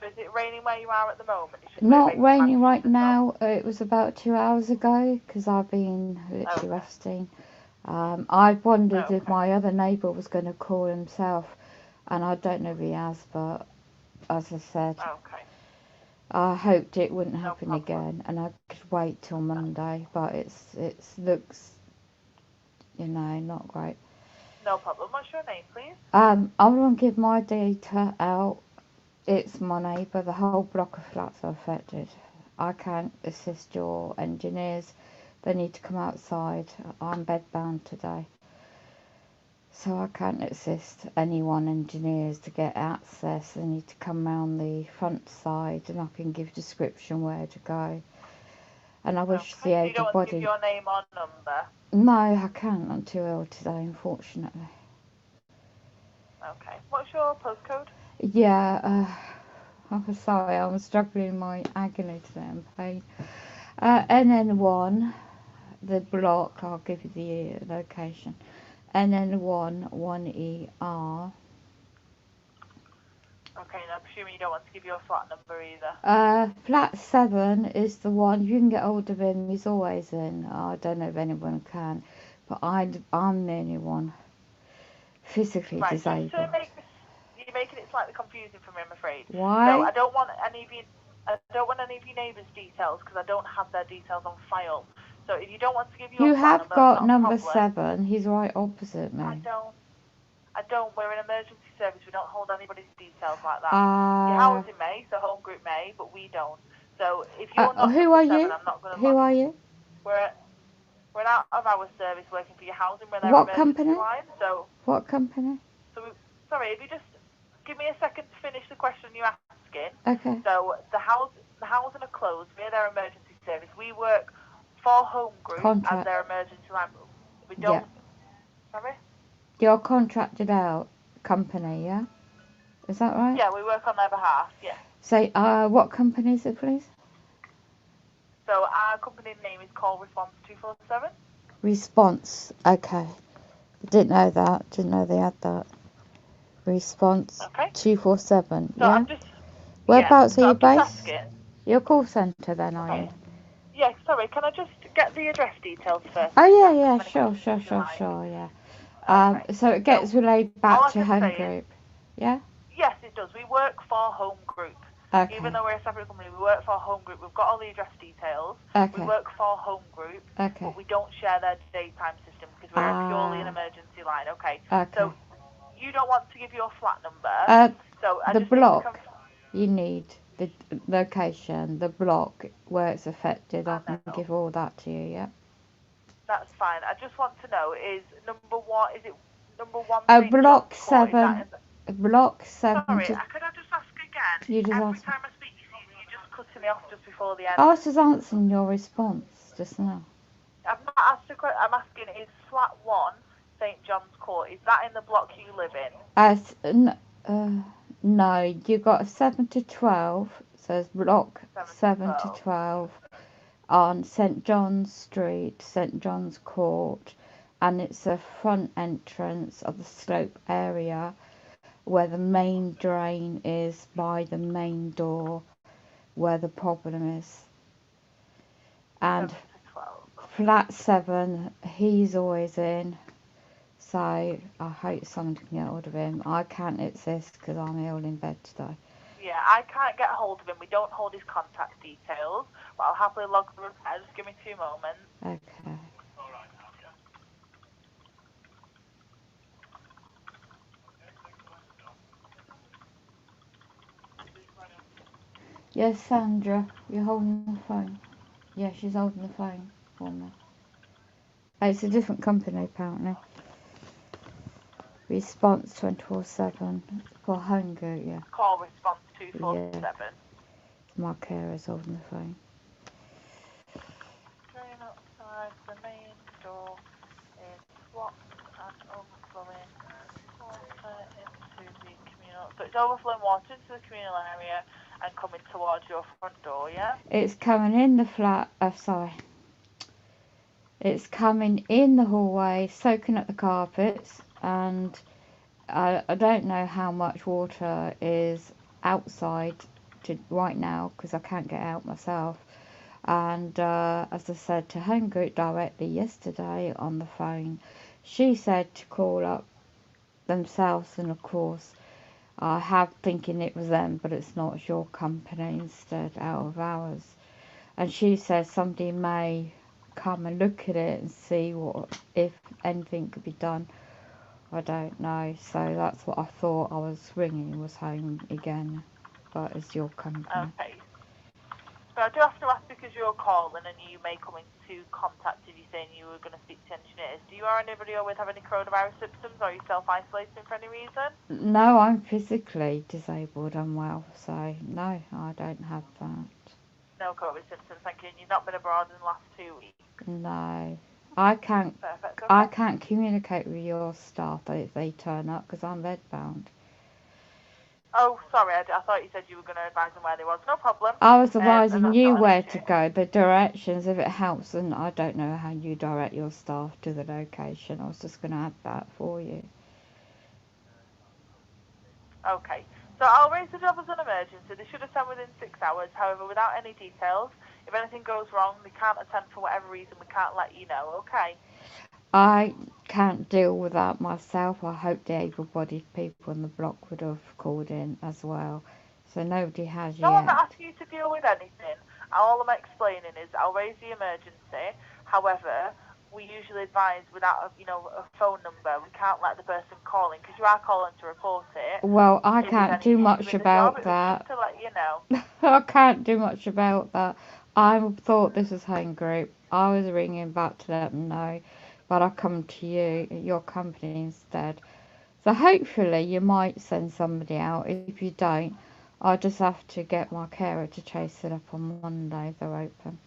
B: So is it raining where you are at the moment? It's just
A: Not
B: moving
A: raining
B: magnitude
A: right
B: as well.
A: now. It was about 2 hours ago, because I've been literally
B: Okay.
A: resting. I wondered if
B: Okay.
A: my other neighbour was going to call himself, and I don't know if he has, but as I said,
B: Okay.
A: I hoped it wouldn't
B: No
A: happen
B: problem.
A: again, and I could wait till Monday, but it's looks, not great.
B: No problem. What's your name, please?
A: I won't give my data out. It's my neighbour. The whole block of flats are affected. I can't assist your engineers. They need to come outside. I'm bedbound today, so I can't assist anyone engineers to get access. They need to come round the front side, and I can give description where to go. And I wish the
B: Okay. So you don't want to give
A: able-bodied.
B: your name or number?
A: No, I can't. I'm too ill today, unfortunately.
B: Okay. What's your postcode?
A: Yeah, I'm sorry. I'm struggling in my agony today and pain. NN1, the block. I'll give you the location. NN1 1ER.
B: Okay, and I'm assuming you don't want to give your flat number either.
A: Flat 7 is the one. You can get hold of him. He's always in. I don't know if anyone can, but I'm the only one physically
B: Right, just to
A: disabled.
B: make this, you're making it slightly confusing for me, I'm afraid. So
A: Why?
B: I don't want any of your neighbours' details, because I don't have their details on file. So if you don't want to give your
A: You
B: flat
A: have
B: number, that's
A: got
B: not a
A: number
B: problem.
A: 7. He's right opposite
B: I
A: me.
B: don't. We're an emergency service. We don't hold anybody's details like that. Your
A: Uh,
B: housing may, so home group may, but we don't. So if you're not
A: who
B: number
A: are
B: 7,
A: you?
B: I'm not going to
A: Who
B: log.
A: are you?
B: We're an out of hours service working for your housing. We're their
A: What
B: emergency
A: company?
B: line. So
A: What company?
B: sorry, if you just give me a second to finish the question you're asking.
A: Okay.
B: So the housing are closed. We're their emergency service. We work for home group as
A: Contract.
B: their emergency line. We
A: Yeah.
B: don't. Sorry.
A: You're contracted out company, yeah? Is that right?
B: Yeah, we work on their behalf. Yeah.
A: Say, what company is it, please?
B: So our company name is Call Response 247.
A: Response. Okay. Didn't know that. Didn't know they had that. Response
B: Okay.
A: 247.
B: So
A: Yeah.
B: I'm just. Yeah.
A: Whereabouts are
B: So
A: you
B: I'm just
A: based?
B: asking.
A: Your call centre, then, are
B: Okay.
A: you?
B: Yeah. Sorry. Can I just get the address details first?
A: Oh
B: I can
A: yeah,
B: ask as
A: yeah.
B: many
A: Sure,
B: questions
A: sure,
B: as you
A: sure,
B: like.
A: sure. Yeah.
B: Okay.
A: So it
B: So
A: gets relayed
B: all
A: back
B: I
A: to
B: can
A: home
B: say is
A: group. Yeah.
B: yes, it does. We work for Home Group.
A: Okay.
B: Even though we're a separate company, we work for Home Group. We've got all the address details. We
A: Okay.
B: work for Home Group,
A: Okay.
B: but we don't share their daytime system because we're purely an
A: Ah.
B: emergency line. Okay.
A: Okay.
B: So you don't want to give your flat number. So I
A: The
B: just need to
A: block. You need the location, the block where it's affected. I
B: I
A: can
B: know.
A: give all that to you. Yeah.
B: That's fine. I just want to know is number one. Is it number 1 St
A: Block
B: John's Court? Is that
A: 7.
B: in the...
A: Block 7
B: Sorry,
A: to.
B: could I just ask again?
A: You just
B: Every
A: asked me.
B: time I speak, you're just cutting me off just before the end.
A: I was just answering your response just now.
B: I've not asked a question. I'm asking, is flat 1 St John's Court? Is that in the block you live in?
A: No, you got 7 to 12. So it's block 7 to
B: 12.
A: 12 on St John's Street, St John's Court, and it's a front entrance of the slope area where the main drain is by the main door where the problem is. And
B: 7 to 12.
A: flat 7, he's always in. So I hope someone can get hold of him. I can't exist because I'm ill in bed today.
B: Yeah, I can't get hold of him. We don't hold his contact details, but I'll happily log the repair. Just give me 2 moments.
A: Okay. Yes, Sandra, you're holding the phone. Yeah, she's holding the phone for me. It's a different company apparently. Response 24/7 for Hungary, yeah.
B: Call response 247.
A: My carer's holding the phone.
B: Drain outside the main door is blocked and overflowing water into the communal. So it's overflowing water into the communal area and coming towards your front door, yeah?
A: It's coming in the flat, it's coming in the hallway, soaking up the carpets, and I don't know how much water is outside right now because I can't get out myself. And as I said to Home Group directly yesterday on the phone, she said to call up themselves, and of course I have thinking it was them, but it's not, it's your company instead out of ours. And she says somebody may come and look at it and see if anything could be done. I don't know, so that's what I thought. I was ringing, was home again, but it's your company.
B: Okay. So I do have to ask, because you're calling and you may come into contact if you're saying you were going to speak to engineers. Do you or anybody always have any coronavirus symptoms, or are you self-isolating for any reason?
A: No, I'm physically disabled, I'm well, so no, I don't have that.
B: No COVID symptoms, thank you. And you've not been abroad in the last 2 weeks?
A: No. I can't
B: Perfect. Okay.
A: I can't communicate with your staff if they turn up because I'm bedbound.
B: Oh, sorry, I thought you said you were going to advise them where they was. No problem.
A: I was
B: And
A: advising
B: that's
A: you
B: not an
A: where
B: issue.
A: to go, the directions, if it helps, and I don't know how you direct your staff to the location. I was just going to add that for you.
B: Okay. So I'll raise the job as an emergency. They should attend within 6 hours. However, without any details, if anything goes wrong, they can't attend for whatever reason. We can't let you know, okay?
A: I can't deal with that myself. I hope the able-bodied people on the block would have called in as well. So nobody has
B: No, I'm
A: yet.
B: not asking you to deal with anything. All I'm explaining is I'll raise the emergency. However, we usually advise without a phone number. We can't let the person calling, because you are calling to report it.
A: Well, I
B: If there's
A: can't
B: any
A: do
B: issue
A: much
B: in the job,
A: about
B: it was
A: that.
B: just to let you know.
A: I can't do much about that. I thought this was Home Group. I was ringing back to let them know, but I come to you, your company instead. So hopefully you might send somebody out. If you don't, I'll just have to get my carer to chase it up on Monday if they're open.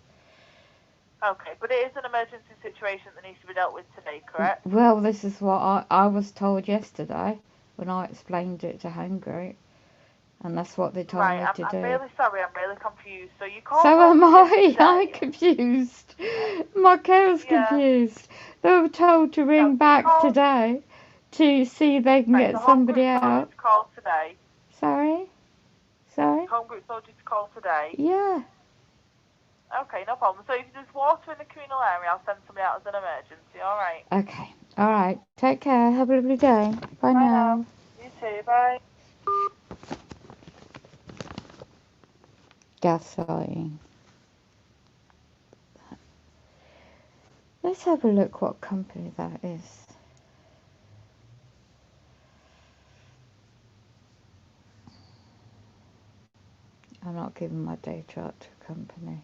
B: Okay, but it is an emergency situation that needs to be dealt with today, correct?
A: Well, this is what I was told yesterday when I explained it to Home Group, and that's what they told
B: Right,
A: me to
B: I'm
A: do.
B: really sorry, I'm really confused. So you called
A: So am I.
B: yesterday.
A: I'm confused. My carer's
B: Yeah.
A: confused. They were told to ring
B: you
A: back
B: called-
A: today to see if they can
B: Right,
A: get
B: so Home
A: somebody
B: Group told you
A: out.
B: to call today.
A: Sorry? Sorry?
B: Home Group told you to call today.
A: Yeah.
B: Okay, no problem. So if there's water in the communal area, I'll send somebody out as an emergency, alright?
A: Okay. All right. Take care. Have a lovely day. Bye now.
B: You too, bye.
A: Gaslighting. Let's have a look what company that is. I'm not giving my data out to a company.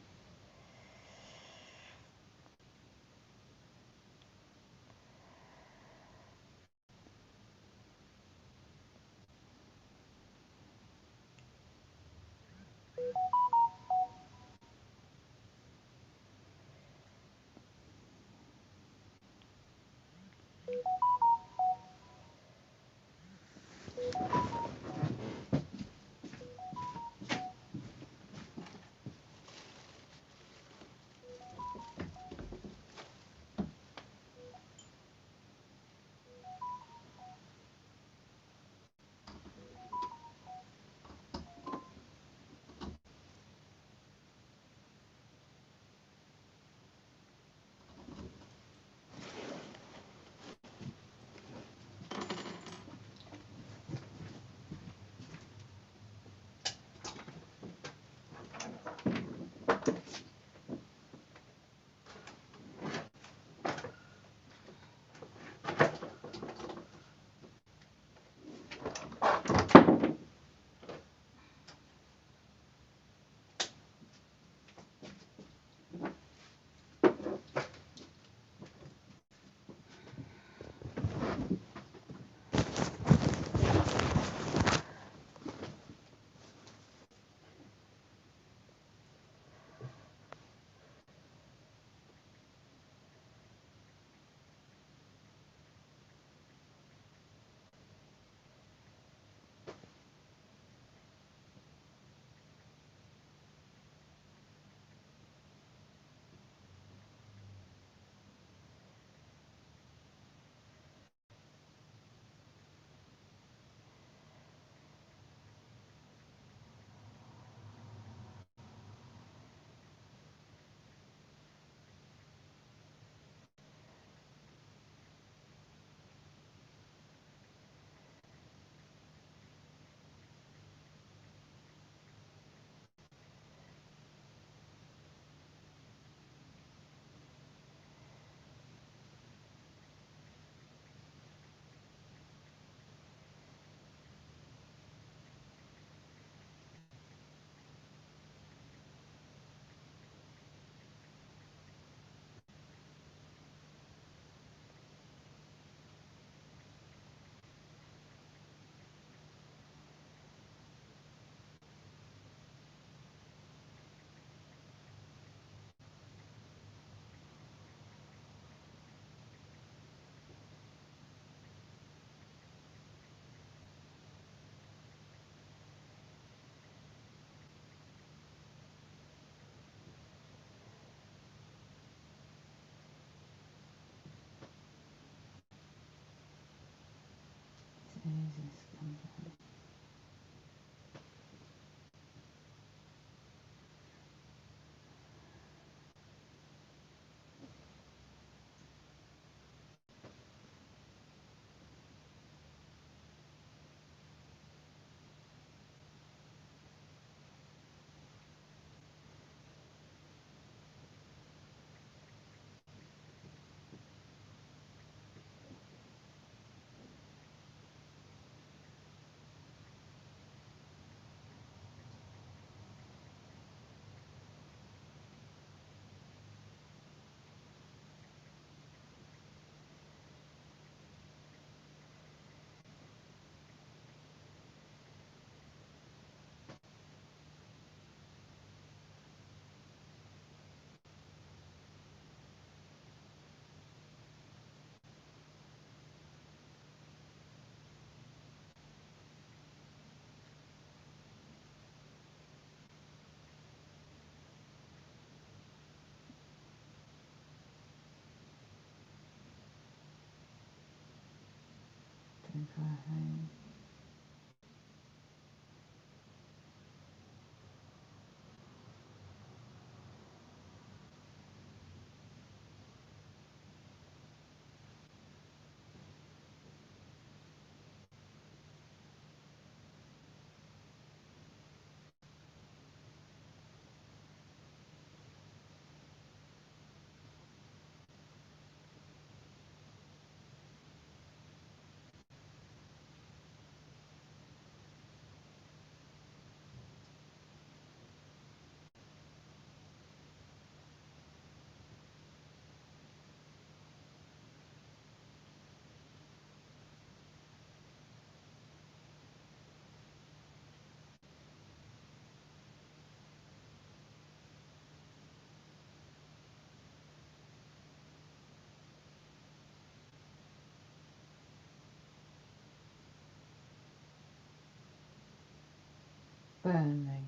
A: Who's this company? For a home. Burnley.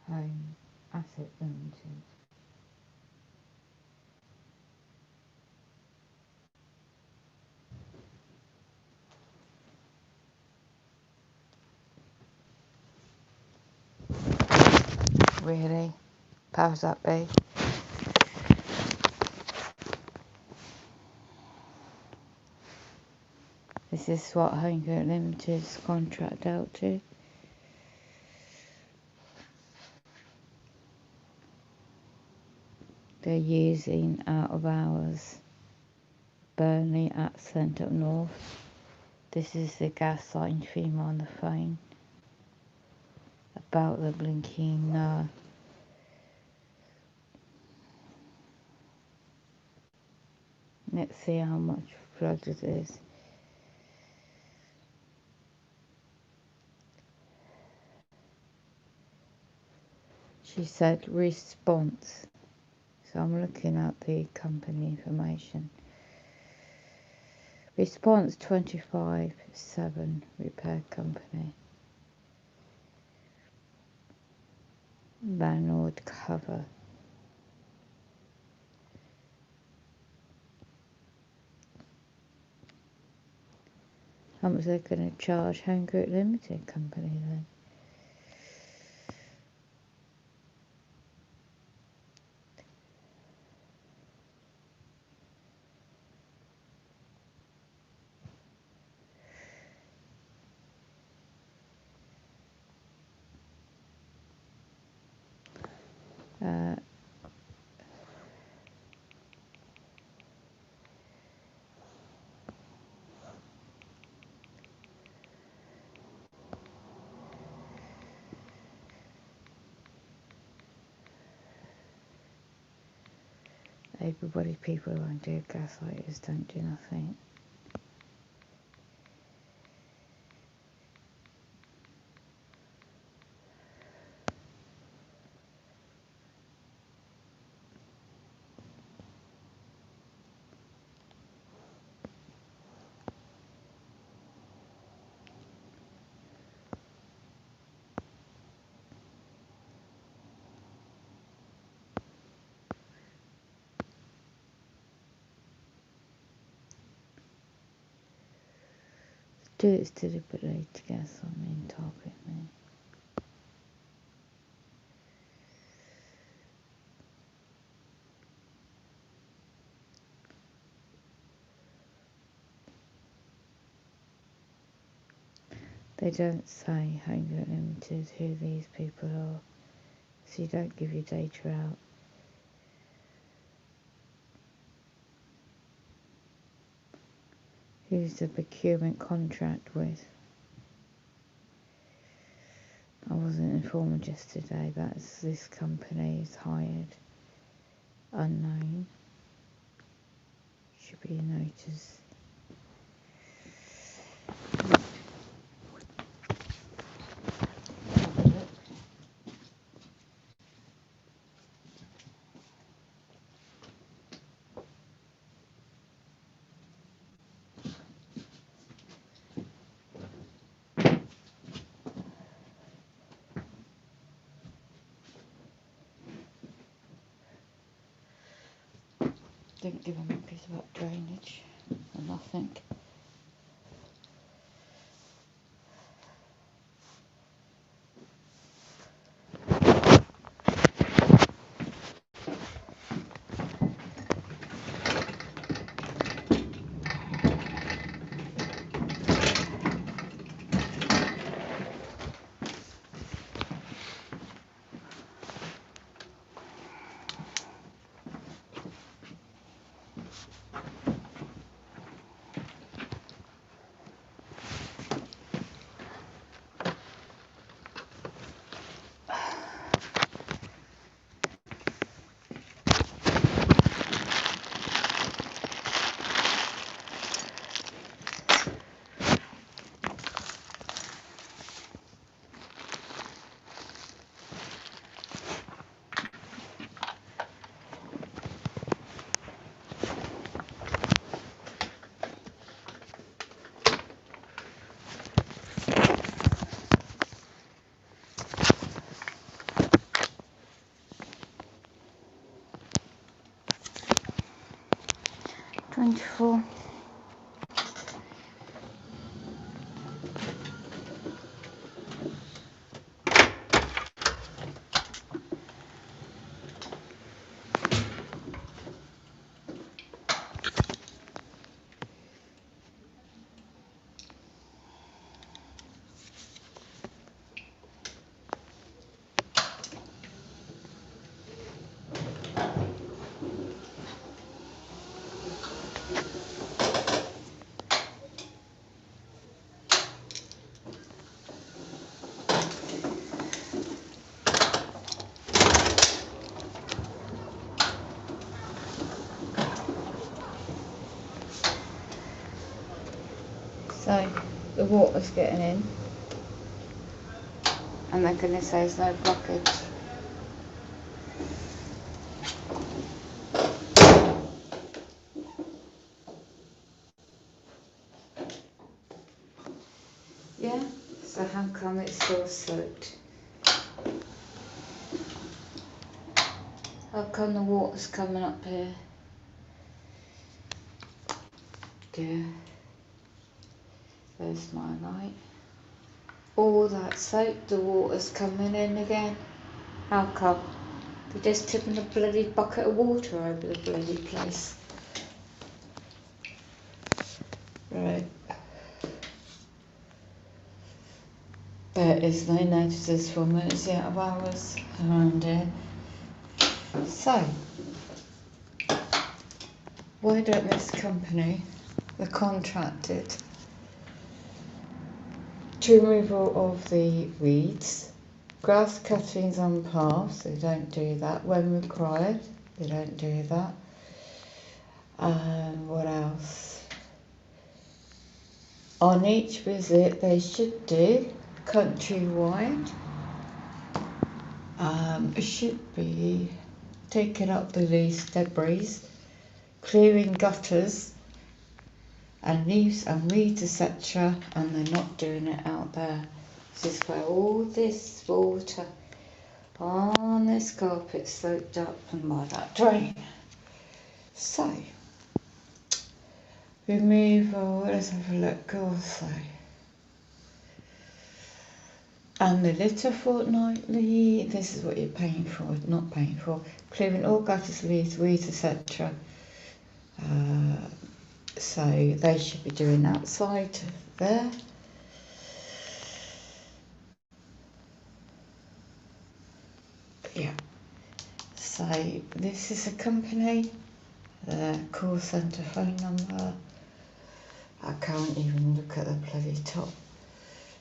A: Home Asset Limited. Really? Powers that be? This is what Home Group Limited's contract out to. They're using out of hours. Burnley accent up north. This is the gaslighting female on the phone about the blinking let's see how much flood it is. She said response. So I'm looking at the company information. Response 25/7 repair company. Landlord cover. How much they're going to charge Home Group Limited company then? Everybody, people who don't do gaslighters don't do nothing. do this deliberately to get us on main target, man. They don't say Home Limited who these people are, so you don't give your data out. Who's the procurement contract with? I wasn't informed yesterday that this company is hired. Unknown. Should be a notice. Have a look. Didn't give them a piece about drainage or nothing. $24. So the water's getting in, and they're going to say there's no blockage. Yeah, so how come it's still soaked? How come the water's coming up here? Yeah. There's my light. All that soap, the water's coming in again. How come? They're just tipping a bloody bucket of water over the bloody place. Right. There is no notices for emergency out of hours around here. So, why don't this company, the contracted, to removal of the weeds, grass cuttings on paths, they don't do that. When required, they don't do that. What else? On each visit, they should do countrywide. It should be taking up the loose debris, clearing gutters and leaves and weeds, etc. And they're not doing it out there. This is where all this water on this carpet soaked up and by that drain. So, removal, let's have a look also. And the litter fortnightly, this is what you're paying for, not paying for. Clearing all gutters, leaves, weeds, etc. So they should be doing outside there. Yeah. So this is a company, their call centre phone number. I can't even look at the bloody top.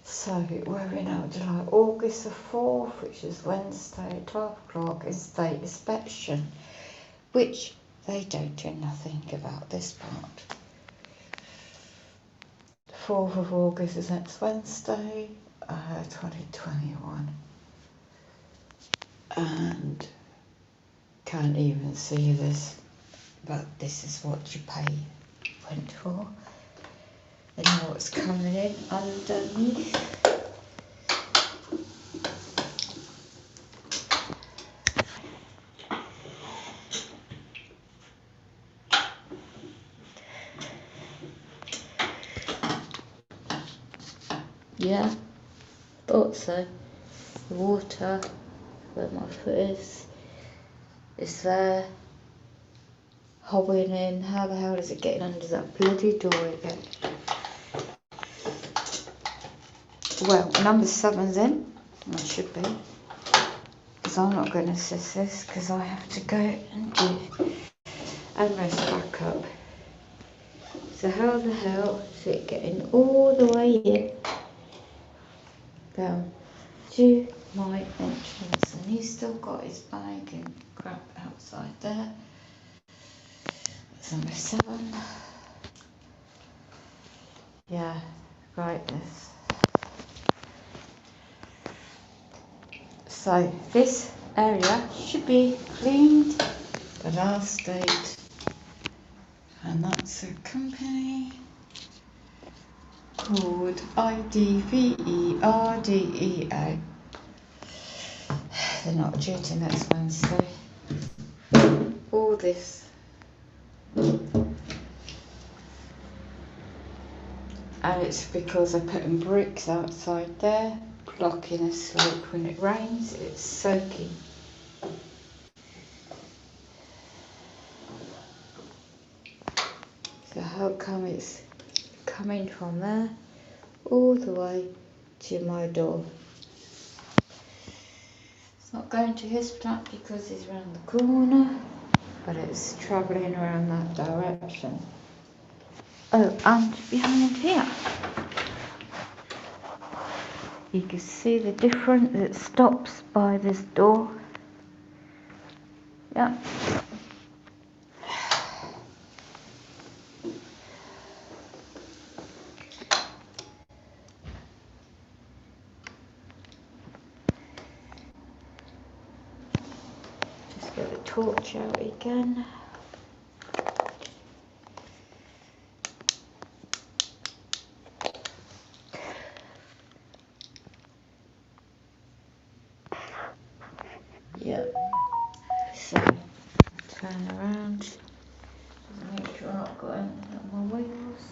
A: So we're in July, August the 4th, which is Wednesday, 12 o'clock, is state inspection, which they don't do nothing about this part. 4th of August is next Wednesday, 2021. And can't even see this, but this is what you pay rent for. And now what's coming in underneath. Yeah, thought so. The water, where my foot is there. Hobbling in. How the hell is it getting under that bloody door again? Well, number 7's in. It should be. Because I'm not going to assist this, because I have to go and do and rest back up. So how the hell is it getting all the way in down to my entrance? And he's still got his bag and crap outside there. That's number 7. Yeah, right, this. So this area should be cleaned the last date, and that's a company called IDVERDEA. They're not due to next Wednesday. All this. And it's because they're putting bricks outside there, blocking a slope when it rains, it's soaking. So how come it's coming from there all the way to my door? It's not going to his flat because he's round the corner, but it's travelling around that direction. Oh, and behind here, you can see the difference. It stops by this door. Yeah. Just get the torch out again. Yep. So turn around. Just make sure I've not got anything on my wheels.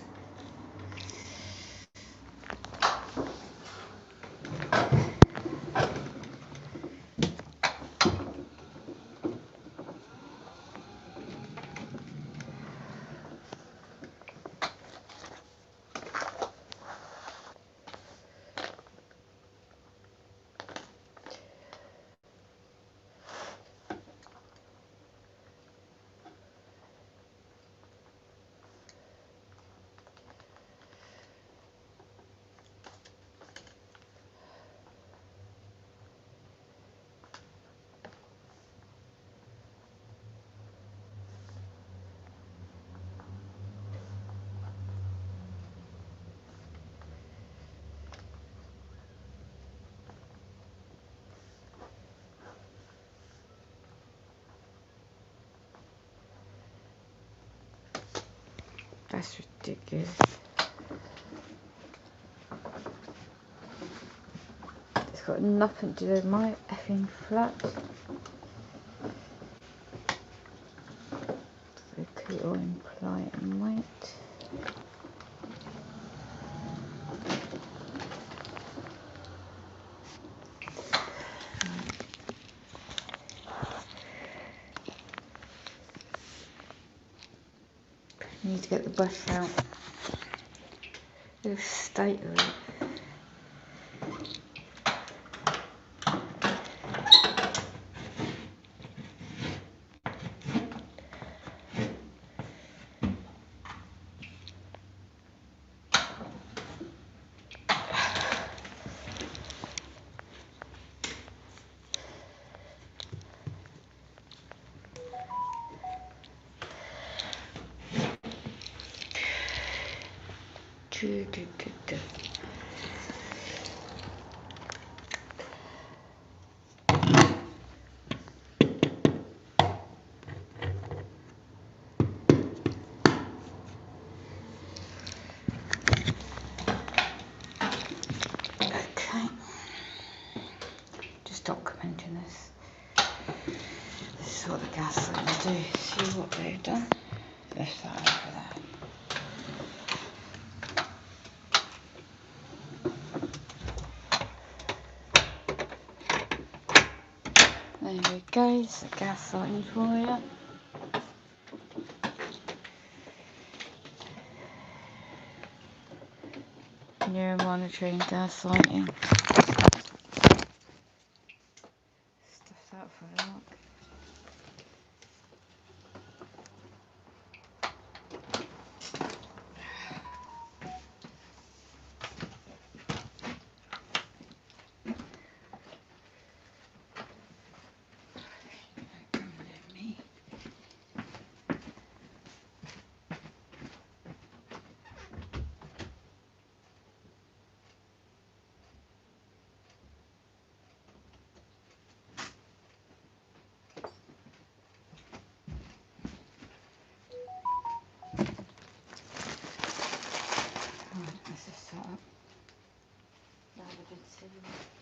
A: That's ridiculous. It's got nothing to do with my effing flat. So keep all in polite and wait. need to get the brush out. The state of it. Okay, just documenting this. This is what the gas lights do. See what they've done. Lift that over there. There we go, it's the gas lighting for you. Near monitoring gas lighting. Stuff that for a look. Right, let's just set up. Now we did see